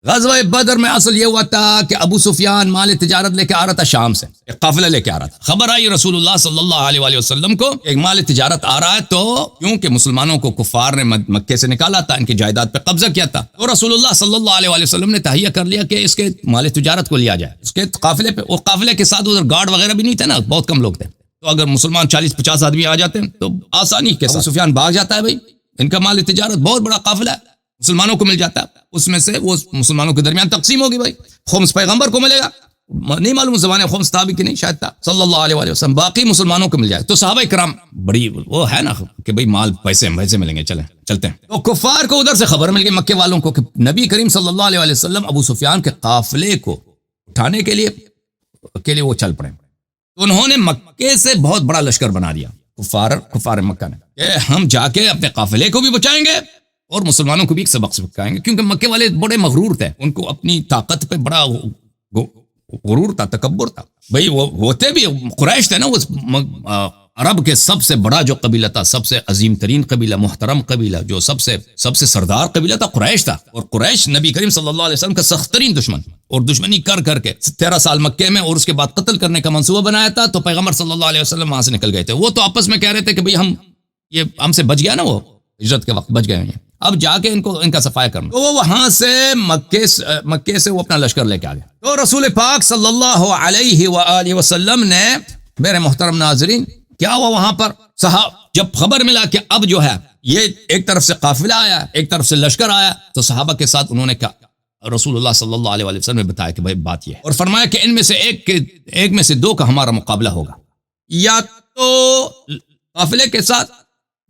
غزوہ بدر میں اصل یہ ہوا تھا کہ ابو سفیان مال تجارت لے کے آ رہا تھا شام سے، ایک قافلہ لے کے آ رہا تھا. خبر آئی رسول اللہ صلی اللہ علیہ وآلہ وسلم کو ایک مال تجارت آ رہا ہے، تو کیونکہ مسلمانوں کو کفار نے مکے سے نکالا تھا، ان کی جائیداد پہ قبضہ کیا تھا، تو رسول اللہ صلی اللہ علیہ وآلہ وسلم نے تہیہ کر لیا کہ اس کے مال تجارت کو لیا جائے، اس کے قافلے پہ. اور قافلے کے ساتھ ادھر گارڈ وغیرہ بھی نہیں تھے نا، بہت کم لوگ تھے، تو اگر مسلمان 40-50 آدمی آ جاتے ہیں تو آسانی کے ساتھ سفیان بھاگ جاتا ہے. بھائی ان کا مال تجارت بہت بڑا قافلہ ہے، مسلمانوں کو مل جاتا ہے، اس میں سے وہ مسلمانوں کے درمیان تقسیم ہوگی. بھائی خمس پیغمبر کو ملے گا، نہیں معلوم زمانے خمس تھا بھی کہ نہیں، شاید تھا صلی اللہ علیہ وآلہ وسلم، باقی مسلمانوں کو مل جائے. تو صحابہ کرام بڑی وہ ہے نا کہ بھئی مال پیسے ملیں گے، چلتے ہیں. تو کفار کو ادھر سے خبر مل گئی، مکے والوں کو، کہ نبی کریم صلی اللہ علیہ وآلہ وسلم ابو سفیان کے قافلے کو اٹھانے کے لیے وہ چل پڑے. تو انہوں نے مکے سے بہت بڑا لشکر بنا دیا، کفار مکہ نے، کہ ہم جا کے اپنے قافلے کو بھی بچائیں گے اور مسلمانوں کو بھی ایک سبق سکھائیں گے. کیونکہ مکے والے بڑے مغرور تھے، ان کو اپنی طاقت پہ بڑا غرور تھا, تکبر تھا. بھئی وہ ہوتے بھی قریش تھے نا, وہ عرب کے سب سے بڑا جو قبیلہ تھا, سب سے عظیم ترین قبیلہ, محترم قبیلہ, جو سب سے سردار قبیلہ تھا, قریش تھا. اور قریش نبی کریم صلی اللہ علیہ وسلم کا سخت ترین دشمن, اور دشمنی کر کے 13 سال مکے میں اور اس کے بعد قتل کرنے کا منصوبہ بنایا تھا. تو پیغمبر صلی اللہ علیہ وسلم وہاں سے نکل گئے تھے. وہ تو آپس میں کہہ رہے تھے کہ بھئی ہم سے بچ گیا نا, وہ ہجرت کے وقت بچ گئے ہیں, اب جا کے ان کا صفایا کرنا. تو وہ وہاں سے مکے سے وہ اپنا لشکر لے کے آ گئے. تو رسول پاک صلی اللہ علیہ وآلہ وسلم نے, میرے محترم ناظرین, کیا ہوا وہاں پر, جب خبر ملا کہ اب جو ہے یہ ایک طرف سے قافلہ آیا, ایک طرف سے لشکر آیا, تو صحابہ کے ساتھ انہوں نے کہا, رسول اللہ صلی اللہ علیہ وسلم نے بتایا کہ بھائی بات یہ ہے, اور فرمایا کہ ان میں سے ایک میں سے دو کا ہمارا مقابلہ ہوگا, یا تو قافلے کے ساتھ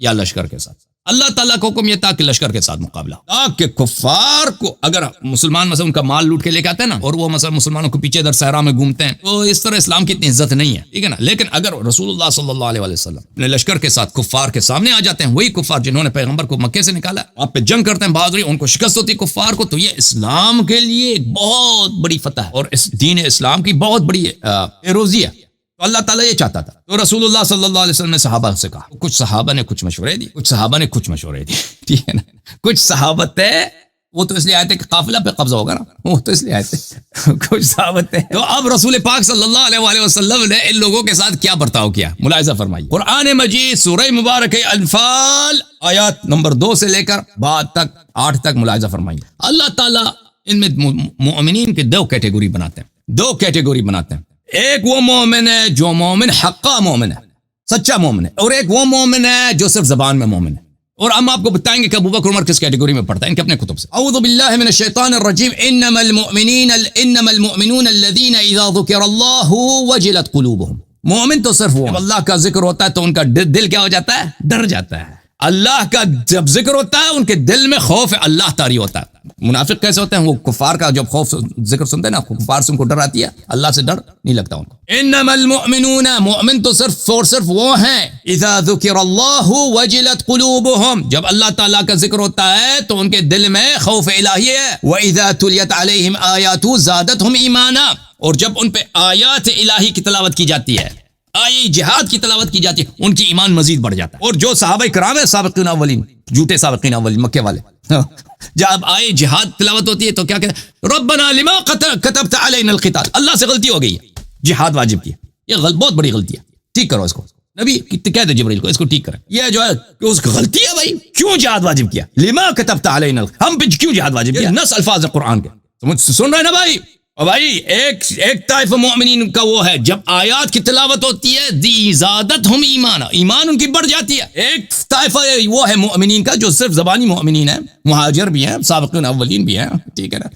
یا لشکر کے ساتھ. اللہ تعالیٰ کا حکم یہ تھا کہ لشکر کے ساتھ مقابلہ, تاکہ کفار کو, اگر مسلمان مثلا ان کا مال لوٹ کے لے کے آتے ہیں نا, اور وہ مثلا مسلمانوں کو پیچھے در صحرا میں گھومتے ہیں, تو اس طرح اسلام کی اتنی عزت نہیں ہے, ٹھیک ہے نا. لیکن اگر رسول اللہ صلی اللہ علیہ وسلم اپنے لشکر کے ساتھ کفار کے سامنے آ جاتے ہیں, وہی کفار جنہوں نے پیغمبر کو مکے سے نکالا, آپ پہ جنگ کرتے ہیں بہادری, ان کو شکست ہوتی ہے کفار کو, تو یہ اسلام کے لیے ایک بہت بڑی فتح ہے, اور اس دین اسلام کی بہت بڑی پیروزی ہے. تو اللہ تعالیٰ یہ چاہتا تھا. تو رسول اللہ صلی اللہ علیہ وسلم نے صحابہ سے کہا, کچھ صحابہ نے کچھ مشورے دی, ٹھیک ہے نا. کچھ صحابت ہے وہ تو اس لیے آئے تھے کہ قافلہ پہ قبضہ ہوگا نا, وہ تو اس لیے آئے تھے. کچھ صحابت ہے. تو اب رسول پاک صلی اللہ علیہ وآلہ وسلم نے ان لوگوں کے ساتھ کیا برتاؤ کیا, ملاحظہ فرمائیے. قرآن مجید سورہ مبارک انفال آیات نمبر 2 سے لے کر بعد تک 8 تک ملاحظہ فرمائیے. اللہ تعالیٰ ان میں مومنین کے 2 کیٹیگری بناتے ہیں. ایک وہ مومن ہے جو مومن حقا مومن ہے, سچا مومن ہے, اور ایک وہ مومن ہے جو صرف زبان میں مومن ہے. اور ہم آپ کو بتائیں گے کہ ابو بکر عمر کس کیٹیگری میں پڑتا ہے, ان کے اپنے کتب سے. اعوذ باللہ من الشیطان الرجیم. انما المؤمنون الذین اذا ذکر اللہ وجلت قلوبهم. مومن تو صرف وہ, اللہ کا ذکر ہوتا ہے تو ان کا دل کیا ہو جاتا ہے, ڈر جاتا ہے. اللہ کا جب ذکر ہوتا ہے ان کے دل میں خوف اللہ طاری ہوتا ہے. منافق کیسے ہوتے ہیں, وہ کفار کا جب خوف ذکر سنتے ہیں نا, کفار سے ان کو ڈر آتی ہے, اللہ سے ڈر نہیں لگتا ان کو. انما المؤمنون, مومن تو صرف وہ ہیں, اذا ذکر اللہ وجلت قلوبهم, جب اللہ تعالیٰ کا ذکر ہوتا ہے تو ان کے دل میں خوف الہی ہے. واذا تلیت علیہم آیاتہ زادتہم ایمانا, اور جب ان پہ آیات الہی کی تلاوت کی جاتی ہے, آئی جہاد کی تلاوت کی جاتی ہے, ان کی ایمان مزید بڑھ جاتا ہے. اور جو صحابہ کرام ہیں سابقین اولین, جھوٹے سابقین اولین مکے والے, جب آئے جہاد تلاوت ہوتی ہے تو کیا کہتے ہیں, ربنا لما كتبت علینا القتال, اللہ سے غلطی ہو گئی ہے, جہاد واجب کیا, یہ بہت بڑی غلطی ہے, ٹھیک کرو اس کو. نبی کہہ دے جبریل کو اس کو ٹھیک کریں, یہ جو ہے کہ اس کی غلطی ہے بھائی, کیوں جہاد واجب کیا, لما كتبت علینا, ہم پہ کیوں جہاد واجب کیا, نص الفاظ قرآن کے. سن رہے نا بھائی, اور بھائی ایک طائفہ مومنین کا وہ ہے, جب آیات کی تلاوت ہوتی ہے دی زادتہم ایمانا, ایمان ان کی بڑھ جاتی ہے. ایک طائفہ وہ ہے مومنین کا جو صرف زبانی مومنین ہیں, مہاجر بھی ہیں, سابقین اولین بھی ہیں, ٹھیک ہے نا.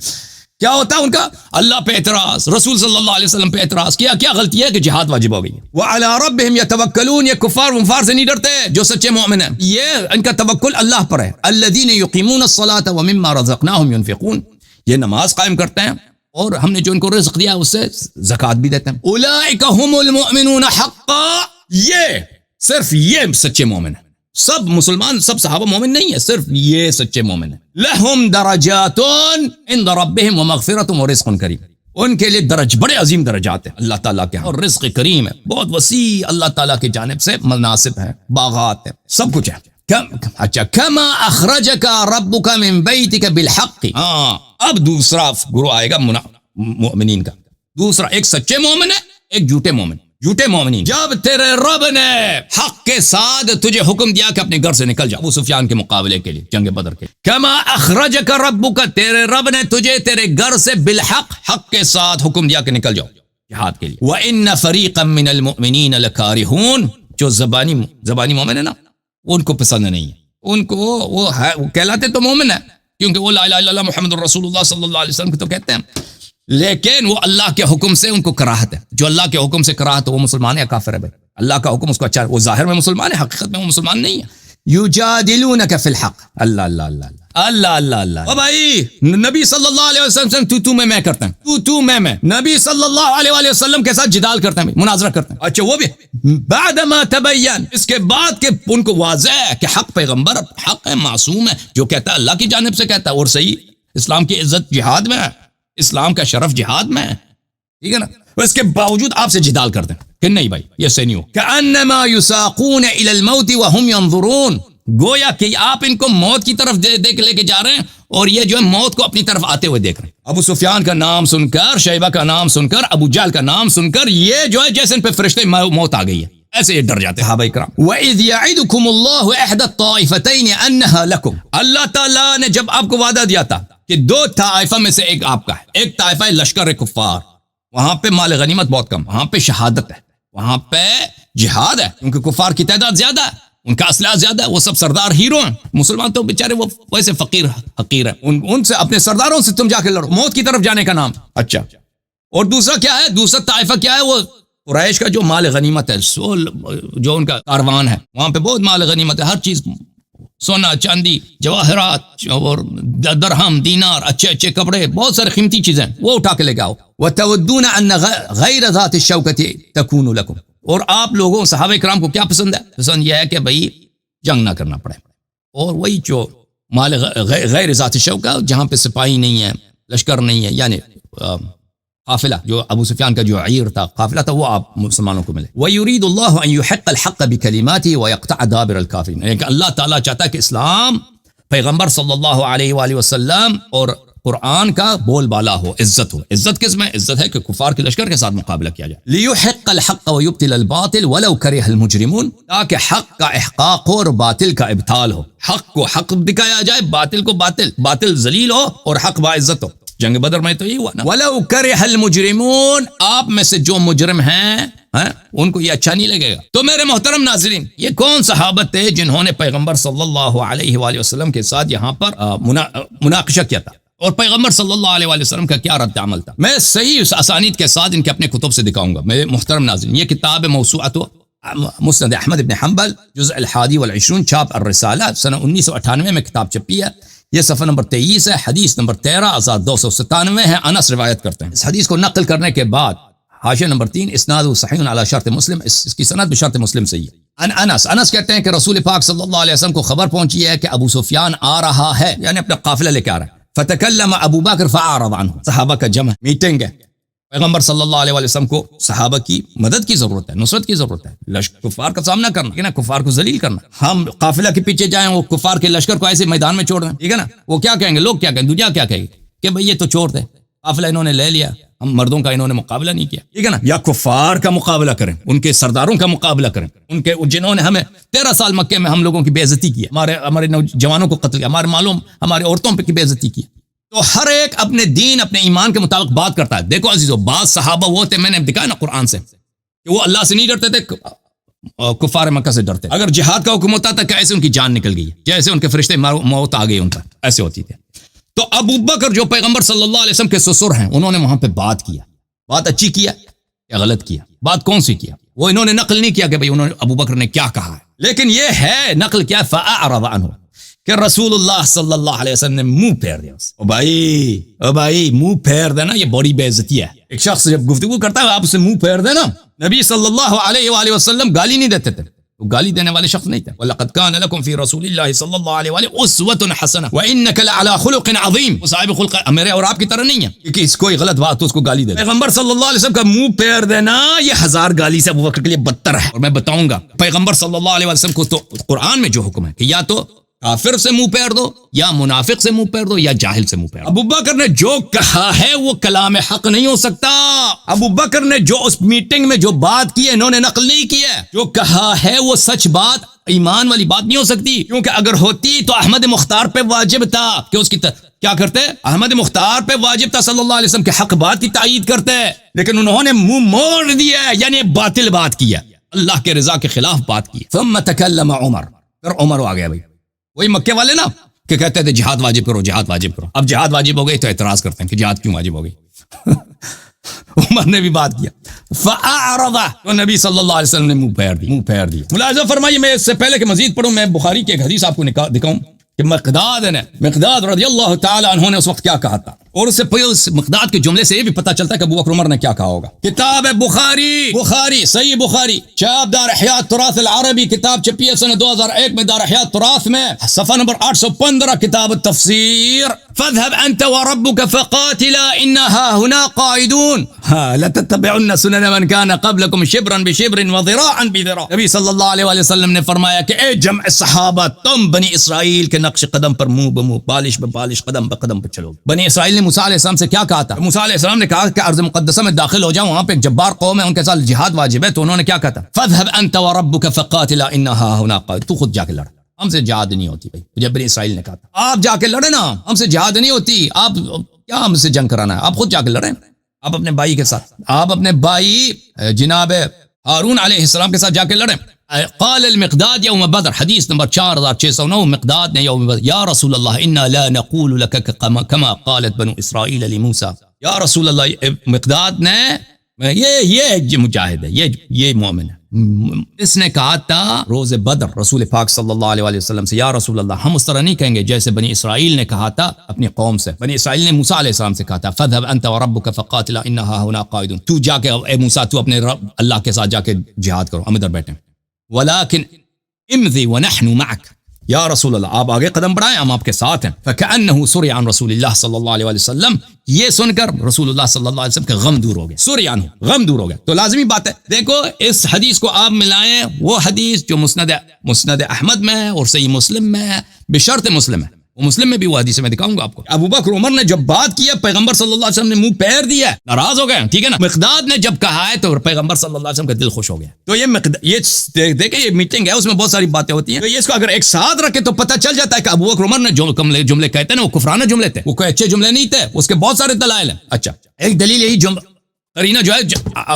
کیا ہوتا ہے ان کا, اللہ پہ اعتراض, رسول صلی اللہ علیہ وسلم پہ اعتراض کیا غلطی ہے کہ جہاد واجب ہو گئی. وعلی ربہم یتوکلون, یہ کفار سے نہیں ڈرتے جو سچے مومن ہیں, یہ ان کا توکل اللہ پر ہے. الذین یقیمون الصلاۃ ومما رزقناہم ینفقون, یہ نماز قائم کرتے ہیں اور ہم نے جو ان کو رزق دیا اس سے زکوٰۃ بھی دیتے ہیں. اولئک هم المؤمنون حقا, یہ صرف یہ سچے مومن ہیں. سب مسلمان, سب صحابہ مومن نہیں ہے, صرف یہ سچے مومن ہیں. لہم درجات عند ربہم ومغفرۃ ورزق کریم, ان کے لیے بڑے عظیم درجات ہیں اللہ تعالیٰ کے, اور رزق کریم ہے, بہت وسیع اللہ تعالیٰ کی جانب سے مناسب ہیں, باغات ہیں, سب کچھ ہے. اچھا, کما اخرجک ربک من بیتک بالحق. اب دوسرا گروہ آئے گا مومنین کا, دوسرا ایک سچے مومن ہے, ایک جھوٹے مومن. جھوٹے مومنین, جب تیرے رب نے حق کے ساتھ تجھے حکم دیا کہ اپنے گھر سے نکل جا ابو سفیان کے مقابلے کے لیے, جنگ بدر کے, کما اخرجک ربک, تیرے رب نے تجھے تیرے گھر سے بالحق, حق کے ساتھ حکم دیا کہ نکل جاؤ جہاد کے لیے. وَإِنَّ فَرِيقًا مِّنَ الْمُؤْمِنِينَ لَكَارِهُونَ, جو زبانی مومن ہے نا, ان کو پسند نہیں ہے, ان کو وہ کہلاتے تو مومن ہے کیونکہ وہ لا الہ الا اللہ محمد رسول اللہ صلی اللہ علیہ وسلم کو تو کہتے ہیں, لیکن وہ اللہ کے حکم سے ان کو کراہت ہے. جو اللہ کے حکم سے کراہت ہے وہ مسلمان ہے یا کافر ہے بھائی, اللہ کا حکم اس کو اچھا ہے, وہ ظاہر میں مسلمان ہے, حقیقت میں وہ مسلمان نہیں ہے. یجادلونک فی الحق, اللہ اللہ اللہ اللہ اللہ اللہ. او بھائی, نبی صلی اللہ علیہ وسلم تو میں کرتے ہیں, تو میں, نبی صلی اللہ علیہ وسلم کے ساتھ جدال کرتے ہیں, مناظرہ کرتے ہیں. اچھا وہ بھی بعد ما تبین, اس کے بعد کہ ان کو واضح ہے کہ حق پیغمبر حق ہے, معصوم ہے, جو کہتا ہے اللہ کی جانب سے کہتا ہے, اور صحیح اسلام کی عزت جہاد میں ہے, اسلام کا شرف جہاد میں ہے, ٹھیک ہے نا، اس کے باوجود آپ سے جدال کرتے ہیں کہ نہیں بھائی یہ صحیح نہیں ہو. کأنما یساقون الی الموت وهم ينظرون، گویا کہ آپ ان کو موت کی طرف دیکھ لے کے جا رہے ہیں اور یہ جو ہے موت کو اپنی طرف آتے ہوئے دیکھ رہے ہیں. ابو سفیان کا نام سن کر، شیبہ کا نام سن کر، ابو جہل کا نام سن کر یہ جو ہے جیسے ان پہ فرشتے موت آ گئی ہے ایسے یہ ڈر جاتے ہیں صحابہ کرام. وَإِذْ يَعِدُكُمُ اللَّهُ إِحْدَى الطَّائِفَتَيْنِ أَنَّهَا لَكُمْ، اللہ تعالیٰ نے جب آپ کو وعدہ دیا تھا کہ دو طائفہ میں سے ایک آپ کا ہے، ایک طائفہ لشکر کفار، وہاں پہ مال غنیمت بہت کم، وہاں پہ شہادت ہے، وہاں پہ جہاد ہے، کیونکہ کفار کی تعداد زیادہ ہے، ان کا اسلحہ زیادہ ہے، وہ سب سردار ہیرو ہیں. مسلمان تو بیچارے وہ ویسے فقیر حقیر ہیں، ان سے اپنے سرداروں سے تم جا کے لڑو، موت کی طرف جانے کا نام. اچھا، اور دوسرا کیا ہے؟ دوسرا طائفہ کیا ہے؟ وہ قریش کا جو مال غنیمت ہے، جو ان کا کاروان ہے، وہاں پہ بہت مال غنیمت ہے، ہر چیز، سونا چاندی جواہرات اور درہم دینار، اچھے اچھے کپڑے، بہت سارے قیمتی چیزیں، وہ اٹھا کے لے کے آؤ. وَتَوَدُّونَ أَنَّ غَيْرَ ذَاتِ الشَّوْكَةِ تَكُونُ لَكُمْ، اور آپ لوگوں صحابہ کرام کو کیا پسند ہے؟ پسند یہ ہے کہ بھئی جنگ نہ کرنا پڑے، اور وہی جو مال غیر ذات الشوکہ، جہاں پہ سپاہی نہیں ہے، لشکر نہیں ہے، یعنی قافلہ جو ابو سفیان کا جو عیر تھا، قافلہ تھا، وہ آپ مسلمانوں کو ملے. وَيُرِيدُ اللَّهُ أَن يُحِقَّ الْحَقَّ بِكَلِمَاتِهِ وَيَقْطَعَ دَابِرَ الْكَافِرِينَ، لیکن اللہ تعالیٰ چاہتا ہے کہ اسلام، پیغمبر صلی اللہ علیہ وآلہ وسلم اور قرآن کا بول بالا ہو، عزت ہو. عزت کس میں؟ عزت ہے کہ کفار کے لشکر کے ساتھ مقابلہ کیا جائے. لِيُحِقَّ الْحَقَّ وَيُبْطِلَ الْبَاطِلَ وَلَوْ كَرِهَ الْمُجْرِمُونَ، تاکہ حق کا احقاق ہو اور باطل کا ابطال ہو، حق کو حق دکھایا جائے، باطل کو باطل، باطل ذلیل ہو اور حق باعزت ہو. جنگ بدر میں تو یہی ہوا نا. وَلَوْ كَرِهَ الْمُجْرِمُونَ، آپ میں سے جو مجرم ہیں ان کو یہ اچھا نہیں لگے گا. تو میرے محترم ناظرین، یہ کون صحابہ تھے جنہوں نے پیغمبر صلی اللہ علیہ وآلہ وسلم کے ساتھ یہاں پر مناقشہ کیا تھا، اور پیغمبر صلی اللہ علیہ وآلہ وسلم کا کیا رد عمل تھا؟ میں صحیح اسانید کے ساتھ ان کے اپنے کتب سے دکھاؤں گا. میرے محترم ناظرین، یہ کتاب موسوعۃ مسند احمد بن حنبل، جزء الحادی والعشرون، چھاپ الرسالہ، سنہ 1998 میں کتاب چھپی ہے. یہ صفحہ نمبر 23 ہے، حدیث نمبر 13,297 ہے. انس روایت کرتے ہیں. اس حدیث کو نقل کرنے کے بعد حاشیہ نمبر 3، اسناد صحیح علی شرط مسلم، اس کی سند بشرط مسلم صحیح ہے. انس کہتے ہیں کہ رسول پاک صلی اللہ علیہ وسلم کو خبر پہنچی ہے کہ ابو سفیان آ رہا ہے، یعنی اپنا قافلہ لے کے آ رہا ہے. فتکلم ابو بکر فاعرض عنہ، صحابہ کا جمع میٹنگ ہے. پیغمبر صلی اللہ علیہ وآلہ وسلم کو صحابہ کی مدد کی ضرورت ہے، نصرت کی ضرورت ہے، کفار کا سامنا کرنا، ٹھیک ہے نا، کفار کو ذلیل کرنا. ہم قافلہ کے پیچھے جائیں، وہ کفار کے لشکر کو ایسے میدان میں چھوڑ دیں، ٹھیک ہے نا، وہ کیا کہیں گے؟ لوگ کیا کہیں گے؟ دنیا کیا کہے گی کہ بھئی یہ تو چور تھے، قافلہ انہوں نے لے لیا، ہم مردوں کا انہوں نے مقابلہ نہیں کیا، ٹھیک ہے نا. یا کفار کا مقابلہ کریں، ان کے سرداروں کا مقابلہ کریں، ان کے جنہوں نے ہمیں 13 سال مکے میں ہم لوگوں کی بے عزتی کی، ہمارے نوجوانوں کو قتل کیا، ہمارے معلوم ہماری عورتوں پہ کی بے عزتی کی. تو ہر ایک اپنے دین، اپنے ایمان کے مطابق بات کرتا ہے. دیکھو عزیزو، بعض صحابہ وہ تھے، میں نے دکھایا نا قرآن سے، کہ وہ اللہ سے نہیں ڈرتے تھے، کفار مکہ سے ڈرتے. اگر جہاد کا حکم ہوتا تھا کہ ایسے ان کی جان نکل گئی، جیسے ان کے فرشتے موت آ گئی ان پر، ایسے ہوتی تھی. تو ابو بکر جو پیغمبر صلی اللہ علیہ وسلم کے سسر ہیں، انہوں نے وہاں پہ بات کیا. بات اچھی کیا یا غلط کیا؟ بات کون سی کیا؟ وہ انہوں نے نقل نہیں کیا کہ بھئی انہوں نے ابو بکر نے کیا کہا ہے، لیکن یہ ہے نقل کیا، فاعرض عنہ، کہ رسول اللہ صلی اللہ علیہ وسلم نے منہ پھیر دیا. او بھائی منہ پھیر دینا یہ بڑی بے عزتی ہے. ایک شخص جب گفتگو کرتا ہے آپ اسے منہ پھیر دینا. نبی صلی اللہ علیہ وآلہ وسلم گالی نہیں دیتے تھے، وہ گالی دینے والے شخص نہیں تھے. وَلَقَدْ كَانَ لَكُمْ فِي رَسُولِ اللَّهِ صلی اللہ علیہ وآلہ أُسْوَةٌ حَسَنَةٌ وَإِنَّكَ لَعَلَى خُلُقٍ عَظِيمٍ. وہ صاحب خلق میرے اور آپ کی طرح نہیں ہے کہ اس کوئی غلط بات تو اس کو گالی دے. پیغمبر صلی اللہ علیہ وسلم کا منہ پھیر دینا یہ 1000 گالی سے ابو بکر کے لیے بدتر ہے. اور میں بتاؤں گا پیغمبر صلی اللہ علیہ وسلم کو تو قرآن میں جو حکم ہے کہ یا تو کافر سے منہ پھیر دو، یا منافق سے منہ پھیر دو، یا جاہل سے منہ پھیر دو. ابو بکر نے جو کہا ہے وہ کلام حق نہیں ہو سکتا. ابو بکر نے جو اس میٹنگ میں جو بات کی ہے انہوں نے نقل نہیں کی ہے. جو کہا ہے وہ سچ بات، ایمان والی بات نہیں ہو سکتی، کیونکہ اگر ہوتی تو احمد مختار پہ واجب تھا کہ اس کی کیا کرتے؟ احمد مختار پہ واجب تھا صلی اللہ علیہ وسلم کے حق بات کی تائید کرتے، لیکن انہوں نے منہ موڑ دیا، یعنی باطل بات کیا، اللہ کے رضا کے خلاف بات کی. ثم تکلم عمر، پھر عمر آ گیا. بھائی وہی مکے والے نا کہ کہتے تھے جہاد واجب کرو، جہاد واجب کرو. اب جہاد واجب ہو گئی تو اعتراض کرتے ہیں کہ جہاد کیوں واجب ہو گئی. عمر نے بھی بات کیا. فاعرض، تو نبی صلی اللہ علیہ وسلم نے منہ پھیر دیا. ملاحظہ فرمائیے، میں اس سے پہلے کہ مزید پڑھوں، میں بخاری کی ایک حدیث آپ کو دکھاؤں کہ مقداد رضی اللہ تعالی عنہ نے اس وقت کیا کہا تھا. اور اس سے اس مقداد کے جملے سے یہ بھی پتہ چلتا ہے کہ ابو بکر عمر نے کیا کہا ہوگا. کتاب بخاری صحیح بخاری چاپ دار احیاء التراث العربی کتاب چھپی ہے سنہ 2001 میں دار احیاء التراث میں صفحہ نمبر 815 کتاب التفسیر. فاذهب انت وربك فقاتلا انها هنا قاعدون لا تتبعن سنن من كان قبلكم شبرا بشبر وذراعا بذراع. نبی صلی اللہ علیہ وآلہ وسلم نے فرمایا کہ اے جمع صحابہ تم بنی اسرائیل کے نقش قدم پر منہ بمنہ پالش بپالش قدم بقدم پر چلو. بنی اسرائیل نے موسیٰ علیہ السلام سے کیا کہا تھا؟ موسیٰ علیہ السلام نے کہا کہ ارض مقدسہ میں داخل ہو جاؤ, وہاں پہ ایک جبار قوم ہے ان کے ساتھ جہاد واجب ہے, تو انہوں نے کیا کہا تھا؟ فاذهب انت وربك فقاتلا انها هنا قاعدون. تو خود جا کے لڑ, ہم سے جہاد نہیں ہوتی بھائی. جب بنی اسرائیل نے کہا تھا آپ جا کے لڑے نا, ہم سے جہاد نہیں ہوتی, آپ کیا ہم سے جنگ کرانا ہے, آپ خود جا کے لڑیں. آپ اپنے بھائی کے ساتھ, آپ اپنے بھائی جناب ہارون علیہ السلام کے ساتھ جا کے لڑیں. قال المقداد یوم بدر حدیث نمبر 4609, مقداد نے یوم بدر یا رسول اللہ انا لا نقول لك كما قالت بنو اسرائیل لموسیٰ. یا رسول اللہ, مقداد نے یہ مجاہد ہے, یہ مومن ہے, اس نے کہا تھا روز بدر رسول پاک صلی اللہ علیہ وسلم سے, یا رسول اللہ ہم اس طرح نہیں کہیں گے جیسے بنی اسرائیل نے کہا تھا اپنی قوم سے. بنی اسرائیل نے موسیٰ علیہ السلام سے کہا تھا فاذهب انت وربك فقاتلا انها هنا قاعدون. تو جا کے اے موسیٰ تو اپنے رب اللہ کے ساتھ جا کے جہاد کرو, ہم ادھر بیٹھے. ولكن امضي ونحن معك. یا رسول اللہ آپ آگے قدم بڑھائیں, ہم آپ کے ساتھ ہیں. فكأنه سري عن رسول اللہ صلی اللہ علیہ وسلم, یہ سن کر رسول اللہ صلی اللہ علیہ وسلم کا غم دور ہو گیا. سري عنه غم دور ہو گیا. تو لازمی بات ہے, دیکھو اس حدیث کو آپ ملائیں وہ حدیث جو مسند احمد میں ہے اور صحیح مسلم میں ہے, بشرط مسلم ہے. وہ مسلم میں بھی وہ حدیث میں دکھاؤں گا آپ کو. ابو بکر عمر نے جب بات کیا پیغمبر صلی اللہ علیہ وسلم نے منہ پھیر دیا, ناراض ہو گئے, ٹھیک ہے نا. مقداد نے جب کہا ہے تو پیغمبر صلی اللہ علیہ وسلم کا دل خوش ہو گیا. تو یہ دیکھیں یہ میٹنگ ہے, اس میں بہت ساری باتیں ہوتی ہیں, تو یہ اس کو اگر ایک ساتھ رکھے تو پتہ چل جاتا ہے کہ ابو بکر عمر نے جو جملے کہتے ہیں نا وہ کفرانہ جملے تھے, وہ کوئی اچھے جملے نہیں تھے, اس کے بہت سارے دلائل ہیں. اچھا ایک دلیل یہی قرینہ جو ہے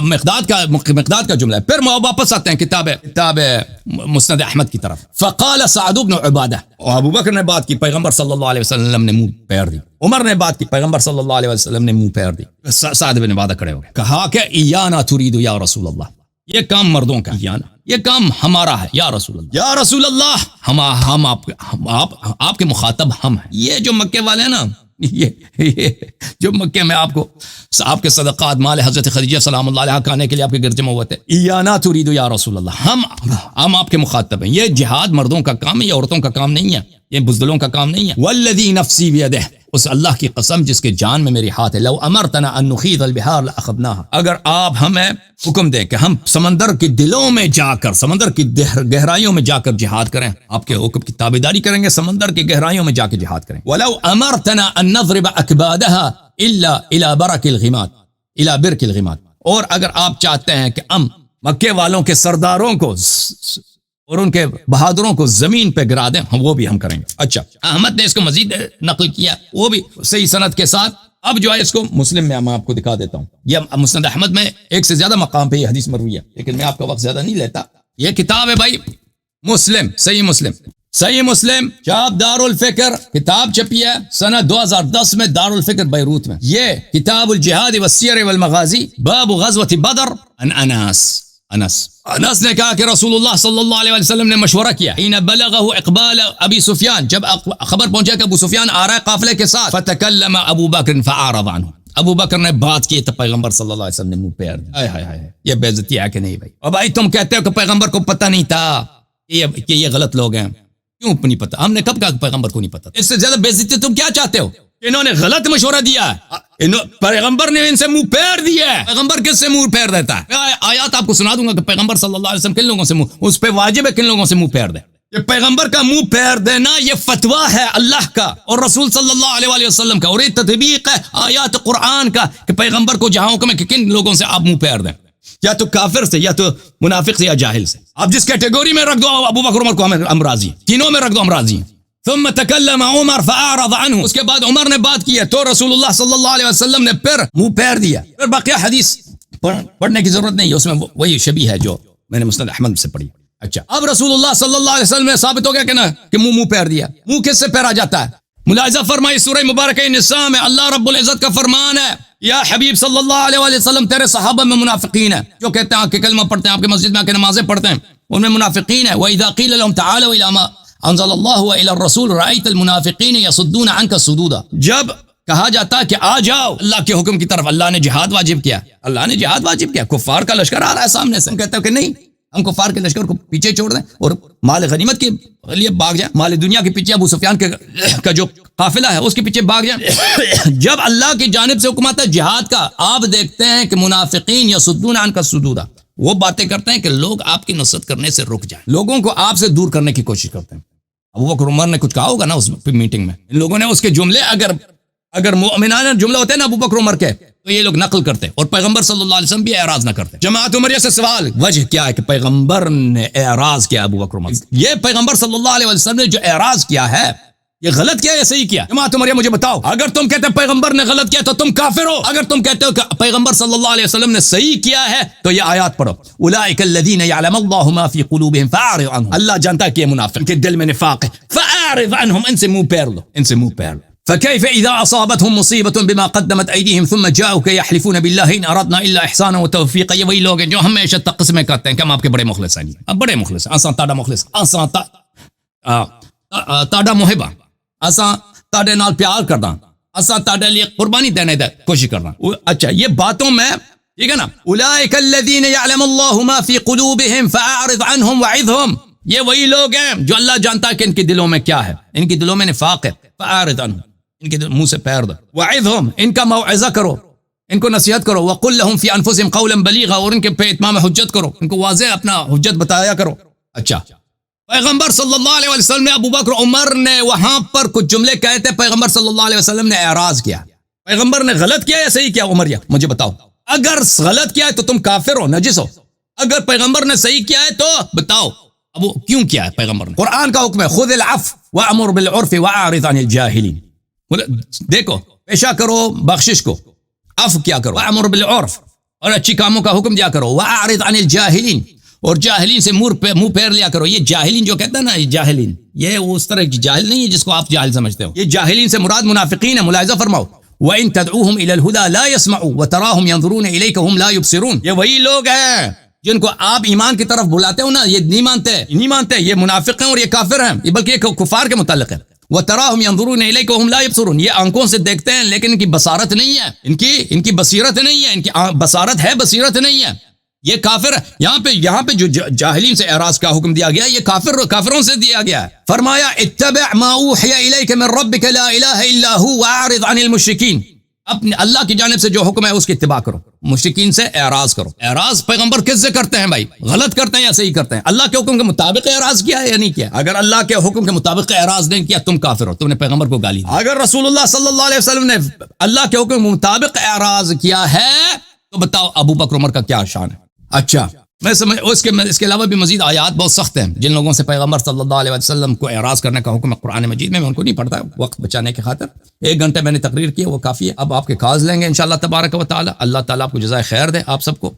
مقداد کا جملہ ہے. پھر واپس آتے ہیں کتاب مسند احمد کی طرف. فقال سعد بن عبادہ, ابو بکر نے بات کی, پیغمبر صلی اللہ علیہ وسلم نے منہ پھیر دی. عمر نے بات کی, پیغمبر صلی اللہ علیہ وسلم نے منہ پھیر دی. سعد بن عبادہ کھڑے ہو گئے, کہا کہ ایانا ترید یا رسول اللہ, یہ کام مردوں کا, یہ کام ہمارا ہے یا رسول اللہ. یا رسول اللہ ہم آپ کے مخاطب ہم ہیں. یہ جو مکے والے ہیں نا, یہ جو مکے میں آپ کے صدقات مال حضرت خدیجہ سلام اللہ علیہ کھانے کے لیے آپ کے گھر جمع ہوتے, ایانا ترید یا رسول اللہ, ہم آپ کے مخاطب ہیں. یہ جہاد مردوں کا کام ہے, یہ عورتوں کا کام نہیں ہے, یہ بزدلوں کا کام نہیں ہے. والذی نفسی بیدہ, اس اللہ کی قسم جس کے جان میں میری ہاتھ ہے. لو امرتنا ان نخیض البحار لاخذناها, اگر آپ ہمیں حکم دیں کہ ہم سمندر کے دلوں میں جا کر, سمندر کی گہرائیوں میں جا کر جہاد کریں, آپ کے حکم کی تابعداری کریں گے, سمندر کی گہرائیوں میں جا کے جہاد کریں. ولو امرتنا ان نضرب اکبادها الا الى برك الغماد الى برك الغماد, اور اگر آپ چاہتے ہیں کہ ہم مکے والوں کے سرداروں کو اور ان کے بہادروں کو زمین پہ گرا دیں, ہم وہ بھی ہم کریں گے. اچھا احمد نے اس کو مزید نقل کیا, وہ بھی صحیح سند کے ساتھ. اب جو ہے اس کو مسلم میں میں آپ کو دکھا دیتا ہوں. یہ مسند احمد میں ایک سے زیادہ مقام پہ یہ حدیث مروی ہے, لیکن میں آپ کا وقت زیادہ نہیں لیتا. یہ کتاب ہے بھائی مسلم, صحیح مسلم چاپ دار الفکر, کتاب چھپی ہے سنہ 2010 میں دار الفکر بیروت میں. یہ کتاب الجہاد والسیر والمغازی باب غزوۃ بدر عن انس نے کہا کہ رسول اللہ صلی اللہ علیہ وسلم نے مشورہ کیا, حين بلغه اقبال ابی سفیان, جب خبر پہنچا کہ ابو سفیان آ رہا ہے قافلے کے ساتھ. فتکلم ابو بکر فاعرض عنه, ابو بکر نے بات کی تو پیغمبر صلی اللہ علیہ وسلم نے منہ پھیر دیا. یہ بے عزتی ہے کہ نہیں بھائی؟ اور بھائی تم کہتے ہو کہ پیغمبر کو پتہ نہیں تھا کہ یہ غلط لوگ ہیں. کیوں نہیں پتہ؟ ہم نے کب کہا کہ پیغمبر کو نہیں پتہ؟ اس سے زیادہ بے عزتی تم کیا چاہتے ہو؟ انہوں نے غلط مشورہ دیا ہے, پیغمبر نے ان سے منہ پھیر دیا ہے. پیغمبر کس سے منہ پھیر دیتا ہے؟ آیات آپ کو سنا دوں گا کہ پیغمبر صلی اللہ علیہ وسلم کن لوگوں سے اس پہ واجب ہے کن لوگوں سے منہ پھیر دے. یہ پیغمبر کا منہ پھیر دینا یہ فتویٰ ہے اللہ کا اور رسول صلی اللہ علیہ وسلم کا, اور یہ تطبیق ہے آیات قرآن کا کہ پیغمبر کو جہاں حکم ہے کہ کن لوگوں سے آپ منہ پھیر دیں, یا تو کافر سے, یا تو منافق سے, یا جاہل سے. آپ جس کیٹیگوری میں رکھ دو ابو بکر عمر کو ہم راضی, تینوں میں رکھ دو ہم راضی ہیں. ثم تکلم عمر فاعرض عنه, اس کے بعد عمر نے بات کی ہے تو رسول اللہ صلی اللہ علیہ وسلم نے پھر منہ پھیر دیا. پھر باقی حدیث پڑھنے کی ضرورت نہیں ہے, اس میں وہی شبیہ ہے جو میں نے مسند احمد سے پڑھی. اچھا اب رسول اللہ صلی اللہ علیہ وسلم نے ثابت ہو گیا کہ نا کہ منہ پھیر دیا. منہ کس سے پھیرا جاتا ہے؟ ملاحظہ فرمائی سورہ مبارکہ نساء میں اللہ رب العزت کا فرمان ہے, یا حبیب صلی اللہ علیہ وسلم تیرے صحابہ میں منافقین ہیں جو کہتے ہیں کہ کلمہ پڑھتے ہیں, آپ کے مسجد میں آ کے نمازیں پڑھتے ہیں, ان میں منافقین ہیں. وَإِذَا قِيلَ لَهُمْ تَعَالَوْا إِلَىٰ مَا انزل اللہ الى الرسول رأيت المنافقین يصدون عنك صدودا, جب کہا جاتا کہ آ جاؤ اللہ کے حکم کی طرف، اللہ نے جہاد واجب کیا، اللہ نے جہاد واجب کیا، کفار کا لشکر آ رہا ہے سامنے سے، ہم کہتے ہیں کہ نہیں، ہم کفار کے لشکر کو پیچھے چھوڑ دیں اور مال غنیمت کے لیے بھاگ جائیں، مال دنیا کے پیچھے ابو سفیان کا جو قافلہ ہے اس کے پیچھے بھاگ جائیں۔ جب اللہ کی جانب سے حکم آتا ہے جہاد کا، آپ دیکھتے ہیں کہ منافقین یصدون عنک الصدود، وہ باتیں کرتے ہیں کہ لوگ آپ کی نصرت کرنے سے رک جائیں، لوگوں کو آپ سے دور کرنے کی کوشش کرتے ہیں۔ ابو بکر عمر نے کچھ کہا ہوگا نا اس میٹنگ میں، ان لوگوں نے اس کے جملے اگر مومنانہ جملے ہوتے ہیں نا ابو بکر عمر کے، تو یہ لوگ نقل کرتے اور پیغمبر صلی اللہ علیہ وسلم بھی اعراض نہ کرتے۔ جماعت عمریہ سے سوال، وجہ کیا ہے کہ پیغمبر نے اعراض کیا ابو بکر عمر؟ یہ پیغمبر صلی اللہ علیہ وسلم نے جو اعراض کیا ہے یہ غلط کیا یا صحیح کیا؟ جماعت عمریہ مجھے بتاؤ، اگر تم کہتے پیغمبر نے غلط کیا تو تم کافر ہو، اگر تم کہتے ہو کہ پیغمبر صلی اللہ علیہ وسلم نے صحیح کیا ہے تو یہ آیات پڑھو، اولئک الذین یعلم اللہ ما فی قلوبہم فاعرض عنہم، اللہ جانتا ہے کہ یہ منافق کے دل میں نفاق ہے، فاعرض عنہم، ان سے منہ پھیر لو، ان سے منہ پھیر لو۔ فكيف إذا أصابتهم مصيبة بما قدمت أيديهم ثم جاءوك يحلفون بالله إن أردنا إلا إحسانا وتوفيقا، یہ وہی لوگ ہیں جو ہمیشہ تقسمیں کرتے ہیں کہ ہم آپ کے بڑے مخلص ہیں، اب بڑے مخلص ہیں، اساں تاڑا مخلص، اساں تاڑا محبہ، اساں تاڑے نال پیار کرنا، اساں تاڑے لیے قربانی دینے دی کوشش کرنا۔ اچھا یہ باتوں میں ٹھیک ہے نا، اولئک الذین یعلم اللہ ما فی قلوبہم فاعرض عنہم وعظہم، یہ وہی لوگ ہیں جو اللہ جانتا ہے کہ ان کے دلوں میں کیا ہے، ان کے دلوں میں نفاق ہے، فاعرض عنہم، ان کے منہ سے پیر دو، وعظہم، ان کا موعظہ کرو، ان کو نصیحت کرو، وقل لهم فی انفسہم قولا بلیغا، اور ان کے پہ اتمام حجت کرو، ان کو واضح اپنا حجت بتایا کرو۔ اچھا پیغمبر صلی اللہ علیہ وسلم نے، ابو بکر عمر نے وہاں پر کچھ جملے کہے تھے، پیغمبر صلی اللہ علیہ وسلم نے اعراض کیا، پیغمبر نے غلط کیا یا صحیح کیا؟ عمریہ مجھے بتاؤ، اگر غلط کیا ہے تو تم کافر ہو، نجس ہو، اگر پیغمبر نے صحیح کیا ہے تو بتاؤ ابو کیوں کیا ہے پیغمبر نے؟ قرآن کا حکم ہے خذ العفو وامر بالعرف واعرض عن الجاہلین، دیکھو پیشہ کرو بخشش کو، عفو کیا کرو، وامر بالعرف، اور اچھی کاموں کا حکم دیا کرو، واعرض عن الجاہلین، اور جاہلین سے منہ پھیر لیا کرو۔ یہ جاہلین جو کہتا ہے نا، یہ جاہلین، یہ اس طرح کی جاہل نہیں ہے جس کو آپ جاہل سمجھتے ہو، یہ جاہلین سے مراد منافقین ہے، ملاحظہ فرماؤ، وَإِن تَدْعُوهُمْ إِلَى الْهُدَى لَا يَسْمَعُوا وَتَرَاهُمْ يَنظُرُونَ إِلَيْكَ وَهُمْ لَا يُبْصِرُونَ، یہ وہی لوگ ہیں جن کو آپ ایمان کی طرف بلاتے ہو نا، یہ نہیں مانتے، یہ منافق ہیں اور یہ کافر ہیں، بلکہ یہ کفار کے متعلق ہے۔ وَتَرَاهُمْ يَنظُرُونَ إِلَيْكَ وَهُمْ لَا يُبْصِرُونَ، یہ آنکھوں سے دیکھتے ہیں لیکن ان کی بصارت نہیں ہے، ان کی بصیرت نہیں ہے، ان کی بصارت ہے بصیرت نہیں ہے، یہ کافر ہے۔ یہاں پہ جو جاہلین سے اعراض کا حکم دیا گیا یہ کافروں سے دیا گیا ہے۔ فرمایا اتبع ما اوحی الیک من ربک لا الہ الا هو واعرض عن المشرکین، اپنے اللہ کی جانب سے جو حکم ہے اس کی اتباع کرو، مشرکین سے اعراض کرو۔ اعراض پیغمبر کس سے کرتے ہیں بھائی؟ غلط کرتے ہیں یا صحیح کرتے ہیں؟ اللہ کے حکم کے مطابق اعراض کیا ہے یا نہیں کیا؟ اگر اللہ کے حکم کے مطابق اعراض نہیں کیا تم کافر ہو، تم نے پیغمبر کو گالی دی۔ اگر رسول اللہ صلی اللہ علیہ وسلم نے اللہ کے حکم کے مطابق اعراض کیا ہے تو بتاؤ ابو بکر عمر کا کیا شان ہے؟ اچھا میں سمجھ اس کے علاوہ بھی مزید آیات بہت سخت ہیں جن لوگوں سے پیغمبر صلی اللہ علیہ وسلم کو اعراض کرنے کا حکم ہے قرآن مجید میں ان کو نہیں پڑھتا وقت بچانے کی خاطر۔ 1 گھنٹے میں نے تقریر کی، وہ کافی ہے۔ اب آپ کے کالز لیں گے انشاءاللہ تبارک و تعالی۔ اللہ تعالیٰ آپ کو جزائے خیر دے آپ سب کو۔